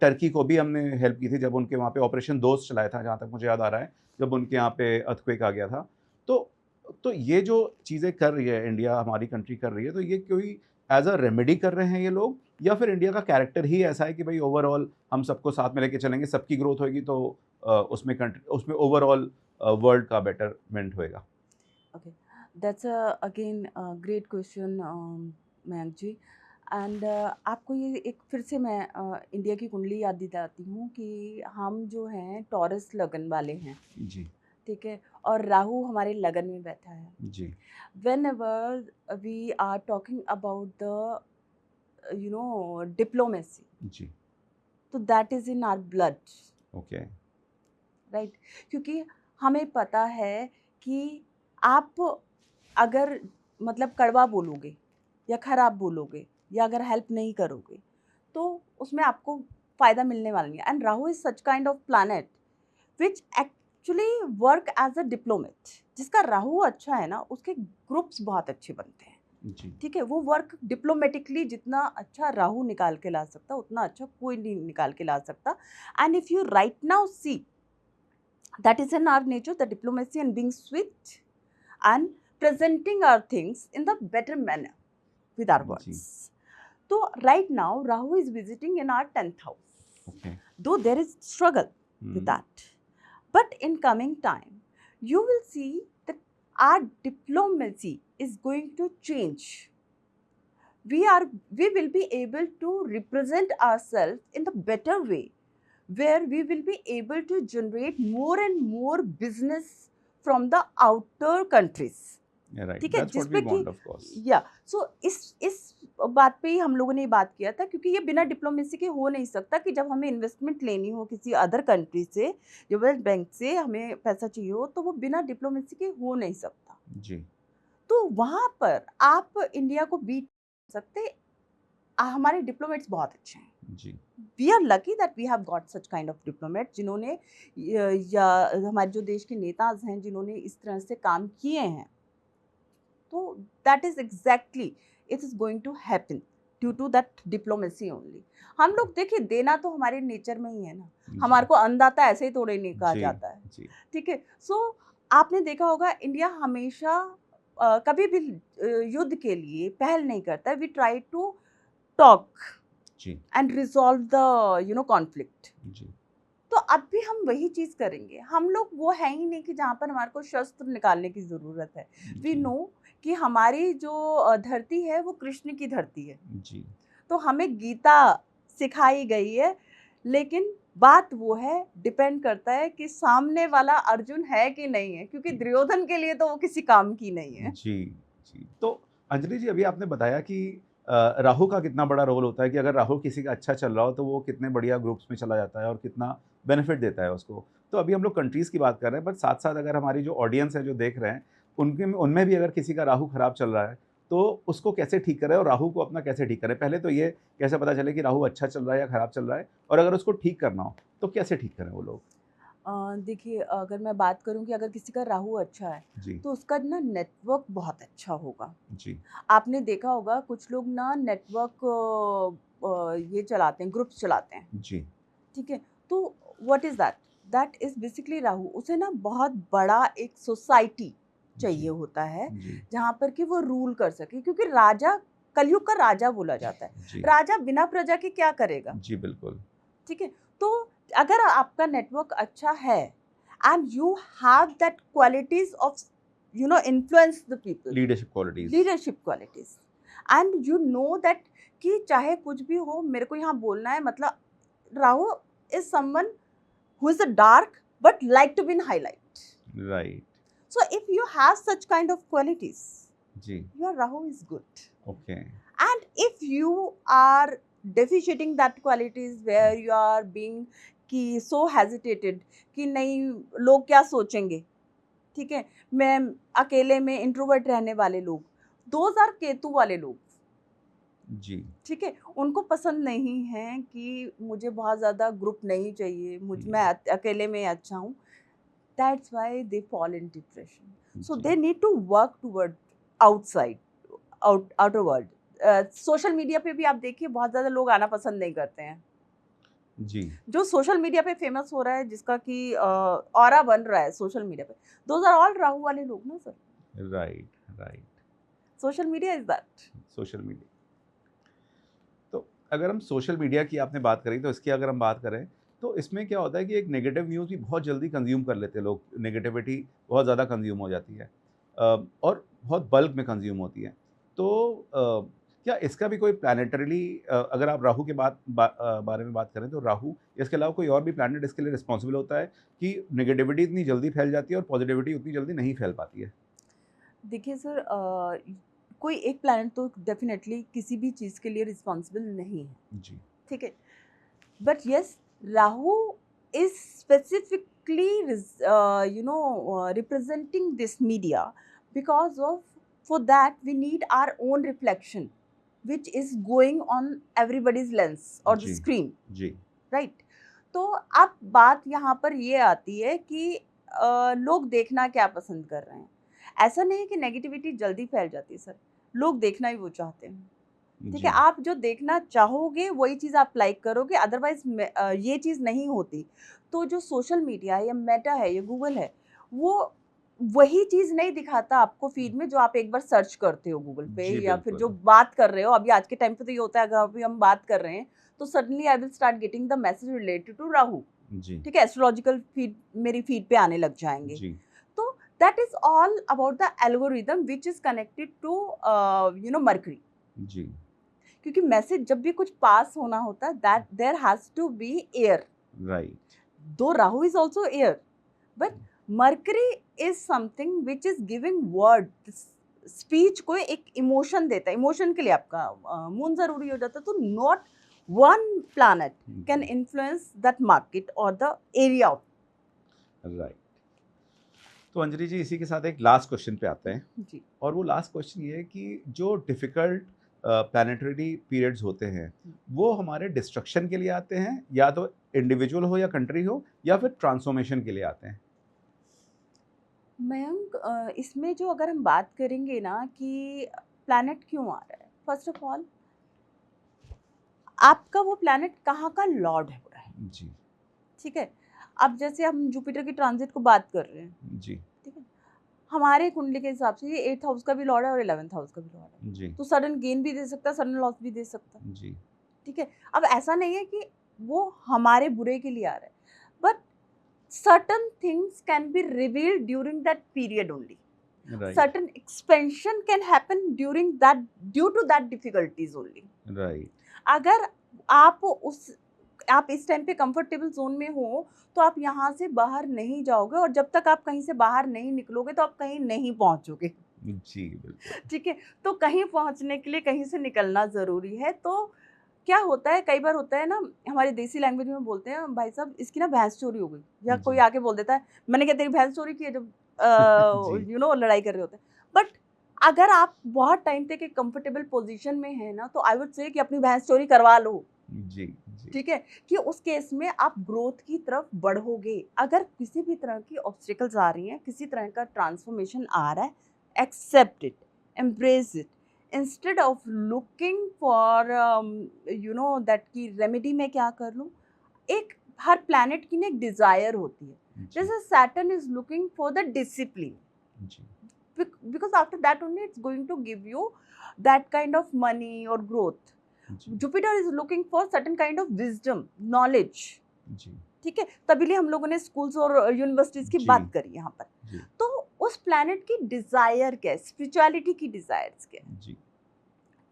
टर्की को भी हमने हेल्प की थी जब उनके वहाँ पे ऑपरेशन दोस्त चलाया था, जहाँ तक मुझे याद आ रहा है, जब उनके यहाँ पे अर्थक्वेक आ गया था। तो ये जो चीज़ें कर रही है इंडिया, हमारी कंट्री कर रही है, तो ये कोई एज़ अ रेमेडी कर रहे हैं ये लोग, या फिर इंडिया का कैरेक्टर ही ऐसा है कि भई ओवरऑल हम सबको साथ में लेके चलेंगे, सबकी ग्रोथ होएगी तो उसमें ओवरऑल वर्ल्ड का बेटरमेंट होएगा? Okay, that's a again a great question, Mayank ji. And आपको ये एक फिर से मैं इंडिया की कुंडली याद दिलाती हूँ कि हम जो हैं टॉरस लगन वाले हैं, जी। ठीक है, और राहु हमारे लगन में बैठा है। जी। Whenever we are talking about the diplomacy, जी। तो that is in our blood, okay. Right, क्योंकि हमें पता है कि आप अगर मतलब कड़वा बोलोगे या खराब बोलोगे या अगर हेल्प नहीं करोगे तो उसमें आपको फायदा मिलने वाला नहीं है। And Rahu is such kind of planet which actually work as a diplomat. जिसका राहु अच्छा है ना, उसके ग्रुप्स बहुत अच्छे बनते हैं, जी। ठीक है, वो वर्क डिप्लोमेटिकली जितना अच्छा राहु निकाल के ला सकता उतना अच्छा कोई नहीं निकाल के ला सकता। And if you right now see, that is in our nature, the diplomacy and being sweet and presenting our things in the better manner with our जी। words. So right now Rahu is visiting in our 10th house, okay. though there is struggle with that, but in coming time you will see that our diplomacy is going to change. We will be able to represent ourselves in the better way, where we will be able to generate more and more business from the outer countries, right, ठीक है, दैट्स व्हाट वी जिसपे कि वांट ऑफ कोर्स। या सो इस बात पे ही हम लोगों ने बात किया था, क्योंकि ये बिना डिप्लोमेसी के हो नहीं सकता कि जब हमें इन्वेस्टमेंट लेनी हो किसी अदर कंट्री से या वर्ल्ड बैंक से हमें पैसा चाहिए हो, तो वो बिना डिप्लोमेसी के हो नहीं सकता। जी। तो वहाँ पर आप इंडिया को बीट सकते, हमारे डिप्लोमेट्स बहुत अच्छे हैं। जी, we are lucky that we have got such kind of diplomat जिन्होंने या हमारे जो देश के नेताज हैं जिन्होंने इस तरह से काम किए हैं। तो that is exactly it is going to happen due to that diplomacy only. हम लोग देखिए देना तो हमारे नेचर में ही है ना, जी, हमारे को अन्नदाता ऐसे ही थोड़े नहीं कहा जी, जाता है। जी, ठीक है, सो आपने देखा होगा इंडिया हमेशा कभी भी युद्ध के लिए पहल नहीं करता है। वी ट्राई टू टॉक जी, एंड रिजॉल्व द कॉन्फ्लिक्ट। जी, तो अब भी हम वही चीज करेंगे। हम लोग वो है ही नहीं कि जहाँ पर हमारे को शस्त्र निकालने की जरूरत है। वी जी, नो कि हमारी जो धरती है वो कृष्ण की धरती है। जी, तो हमें गीता सिखाई गई है, लेकिन बात वो है, डिपेंड करता है कि सामने वाला अर्जुन है कि नहीं है, क्योंकि दुर्योधन के लिए तो वो किसी काम की नहीं है। जी, जी। तो अंजलि जी, अभी आपने बताया कि राहु का कितना बड़ा रोल होता है कि अगर राहु किसी का अच्छा चल रहा हो तो वो कितने बढ़िया ग्रुप्स में चला जाता है और कितना बेनिफिट देता है उसको। तो अभी हम लोग कंट्रीज़ की बात कर रहे हैं, बट साथ-साथ अगर हमारी जो ऑडियंस है जो देख रहे हैं, उनके में उनमें भी अगर किसी का राहु खराब चल रहा है, तो उसको कैसे ठीक करें और राहु को अपना कैसे ठीक करें? पहले तो ये कैसे पता चले कि राहु अच्छा चल रहा है या खराब चल रहा है? और अगर उसको ठीक करना हो, तो कैसे ठीक करें वो लोग? देखिए, अगर मैं बात करूं कि अगर किसी का राहु अच्छा है जी, तो उसका ना नेटवर्क बहुत अच्छा होगा। जी, आपने देखा होगा कुछ लोग ना नेटवर्क ये चलाते हैं, ग्रुप्स चलाते हैं। जी, ठीक है, तो what is that? That is basically Rahu. उसे ना बहुत बड़ा एक सोसाइटी जी, चाहिए होता है जी, जहाँ पर कि वो रूल कर सके, क्योंकि राजा कलयुग का राजा बोला जाता है। जी, राजा बिना प्रजा के क्या करेगा? जी, बिल्कुल। ठीक है, तो अगर आपका नेटवर्क अच्छा है and you have that qualities of influence the people, leadership qualities. Leadership qualities, and you know that कि चाहे कुछ भी हो मेरे को यहाँ बोलना है, मतलब Rahu is someone who is a dark but like to be in highlight. Right, So if you have such kind of qualities, जी, your Rahu is good. Okay, And if you are deficient that qualities where you are being कि so hesitated कि नहीं लोग क्या सोचेंगे, ठीक है, मैं अकेले में इंट्रोवर्ट रहने वाले लोग, दोज आर केतु वाले लोग। जी, ठीक है, उनको पसंद नहीं है कि मुझे बहुत ज़्यादा ग्रुप नहीं चाहिए, मैं हुँ, अकेले में अच्छा हूँ। That's why they fall in depression. So जी, they need to work toward outside, outer world. Social media पे भी आप देखिए बहुत ज़्यादा लोग आना पसंद नहीं करते हैं। जी, जो सोशल मीडिया पे फेमस हो रहा है, जिसका कि ऑरा बन रहा है सोशल मीडिया पे, दोज आर ऑल राहु वाले लोग ना sir. Right, right, social media is that. Social media. तो अगर हम सोशल मीडिया की आपने बात करी, तो इसकी अगर हम बात करें, तो इसमें क्या होता है कि एक नेगेटिव न्यूज़ भी बहुत जल्दी कंज़्यूम कर लेते हैं लोग, नेगेटिविटी बहुत ज़्यादा कंज़्यूम हो जाती है और बहुत बल्क में कंज़्यूम होती है। तो क्या इसका भी कोई प्लैनेटरीली अगर आप राहु के बारे में बात करें, तो राहु इसके अलावा कोई और भी प्लैनेट इसके लिए रिस्पॉन्सिबल होता है कि नेगेटिविटी इतनी जल्दी फैल जाती है और पॉजिटिविटी उतनी जल्दी नहीं फैल पाती है? देखिए सर, कोई एक प्लैनेट तो डेफिनेटली किसी भी चीज़ के लिए रिस्पॉन्सिबल नहीं है। जी, ठीक है, but yes, Rahu is specifically representing this media, because of for that we need our own reflection which is going on everybody's lens or the ji, screen, ji, right? तो अब बात यहाँ पर ये आती है कि लोग देखना क्या पसंद कर रहे हैं। ऐसा नहीं है कि नेगेटिविटी जल्दी फैल जाती है सर, लोग देखना ही वो चाहते हैं। ठीक है, जी, आप जो देखना चाहोगे वही चीज़ आप लाइक करोगे, अदरवाइज़ ये चीज़ नहीं होती। तो जो सोशल मीडिया है या मेटा है या गूगल है, वो वही चीज़ नहीं दिखाता आपको फीड में जो आप एक बार सर्च करते हो गूगल पे, जी, या फिर जो बिल्कुल। बात कर रहे हो। अभी आज के टाइम पे तो ये होता है, अगर अभी हम बात कर रहे हैं तो suddenly I will start getting the message related to Rahu. जी, ठीक है, एस्ट्रोलॉजिकल फीड मेरी फीड पे आने लग जाएँगे। जी, तो that is all about the algorithm which is connected to Mercury. जी, क्योंकि मैसेज जब भी कुछ पास होना होता है, that there has to be air. Right, though Rahu is also air, but Mercury is something which is giving word, speech को एक इमोशन देता है। इमोशन के लिए आपका मून जरूरी हो जाता है। तो नॉट वन प्लैनेट कैन जी, इन्फ्लुएंस दैट मार्केट और द एरिया ऑफ। राइट। तो अंजलि जी, इसी के साथ एक लास्ट क्वेश्चन पे आते हैं जी। और वो लास्ट क्वेश्चन ये है कि जो डिफ़िकल्ट प्लानिटरी पीरियड्स होते हैं वो हमारे डिस्ट्रक्शन के लिए आते हैं, या तो इंडिविजुअल हो या कंट्री हो, या फिर ट्रांसफॉर्मेशन के लिए आते हैं? मयंक, इसमें जो अगर हम बात करेंगे ना कि प्लैनेट क्यों आ रहा है, फर्स्ट ऑफ ऑल आपका वो प्लैनेट कहाँ का लॉर्ड हो रहा है, जी। ठीक है। अब जैसे हम जुपिटर की ट्रांजिट को बात कर रहे हैं, जी। ठीक है। हमारे कुंडली के हिसाब से ये 8th हाउस का भी लॉर्ड है और 11th हाउस का भी लॉर्ड है, जी। तो सडन गेन भी दे सकता है, सडन लॉस भी दे सकता है, जी। ठीक है। अब ऐसा नहीं है कि वो हमारे बुरे के लिए आ रहा है, but certain things can be revealed during that period only. Right. Certain expansion can happen during that, due to that difficulties only. Right. अगर आप इस टाइम पे कंफर्टेबल जोन में हो तो आप यहाँ से बाहर नहीं जाओगे, और जब तक आप कहीं से बाहर नहीं निकलोगे तो आप कहीं नहीं पहुँचोगे, जी, बिल्कुल। ठीक है। तो कहीं पहुँचने के लिए कहीं से निकलना ज़रूरी है। तो क्या होता है, कई बार होता है ना, हमारी देसी लैंग्वेज में बोलते हैं, भाई साहब इसकी ना भैंस चोरी हो गई, या कोई जी। आके बोल देता है मैंने क्या तेरी भैंस चोरी की है, जब जी। लड़ाई कर रहे होते हैं। बट अगर आप बहुत टाइम तक एक कंफर्टेबल पोजीशन में है ना, तो आई वुड से कि अपनी भैंस चोरी करवा लो, जी। जी। ठीक है, कि उस केस में आप ग्रोथ की तरफ बढ़ोगे। अगर किसी भी तरह की ऑब्स्टिकल्स आ रही हैं, किसी तरह का ट्रांसफॉर्मेशन आ रहा है, accept it, embrace it, instead of looking for that की रेमेडी मैं क्या कर लूँ। एक हर प्लैनेट की ना एक डिजायर होती है, जी। जैसे Saturn is looking for the discipline, जी। because after that only it's going to give you that kind of money or growth. जी। Jupiter is looking for certain kind of wisdom, knowledge, जी। ठीक है। तभी लिए हम लोगों ने स्कूल्स और यूनिवर्सिटीज की जी। बात करी यहाँ पर। जी। तो उस प्लैनेट की डिजायर क्या है, स्पिरिचुअलिटी की डिजायर्स क्या है, जी।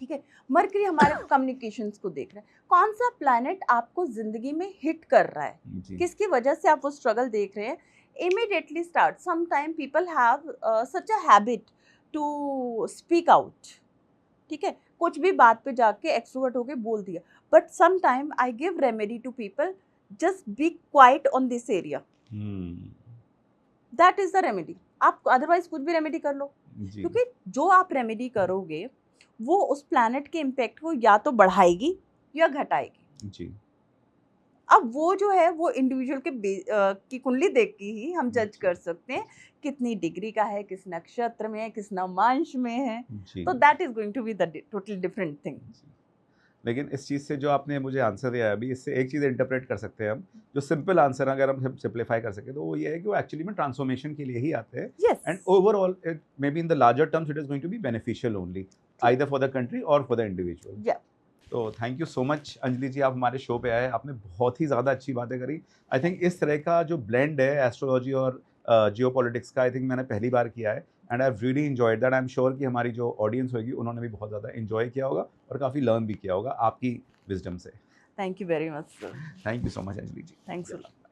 ठीक है। मरकरी हमारे कम्युनिकेशंस को देख रहा है, कौन सा प्लैनेट आपको जिंदगी में हिट कर रहा है, जी। किसकी वजह से आप वो स्ट्रगल देख रहे हैं। Immediately start, sometime people have such a habit to speak out, ठीक है, कुछ भी बात पे जाके एक्सट्रोवर्ट होके बोल दिया। But sometime I give remedy to people, just be quiet on this area, that is the remedy. आप अदरवाइज कुछ भी रेमेडी कर लो, जी। क्योंकि जो आप रेमेडी करोगे वो उस प्लैनेट के इम्पैक्ट को या तो बढ़ाएगी या घटाएगी। जी। अब वो जो है वो इंडिविजुअल की कुंडली देख के ही हम जज कर सकते हैं कितनी डिग्री का है, किस नक्षत्र में है, किस नवमांश में है। जी। तो that is going to be the totally different thing. जी। लेकिन इस चीज़ से जो आपने मुझे आंसर दिया है अभी, इससे एक चीज़ इंटरप्रेट कर सकते हैं हम, जो सिंपल आंसर अगर हम सिंप्लीफाई कर सकें, तो वो ये है कि वो एक्चुअली में ट्रांसफॉर्मेशन के लिए ही आते हैं, yes, and overall it may be in the larger terms it is going to be beneficial only, either for the country और फॉर द इंडिविजुअल। या तो thank you so much Anjali ji, आप हमारे शो पे आए, आपने बहुत ही ज़्यादा अच्छी बातें करी। आई थिंक इस तरह का जो ब्लेंड है एस्ट्रोलॉजी और जियोपॉलिटिक्स का, आई थिंक मैंने पहली बार किया है, and I have really enjoyed that. I am sure कि हमारी जो ऑडियंस होगी उन्होंने भी बहुत ज़्यादा एंजॉय किया होगा और काफ़ी लर्न भी किया होगा आपकी विजडम से। Thank you very much sir, thank you so much Anjali ji. Thanks a lot.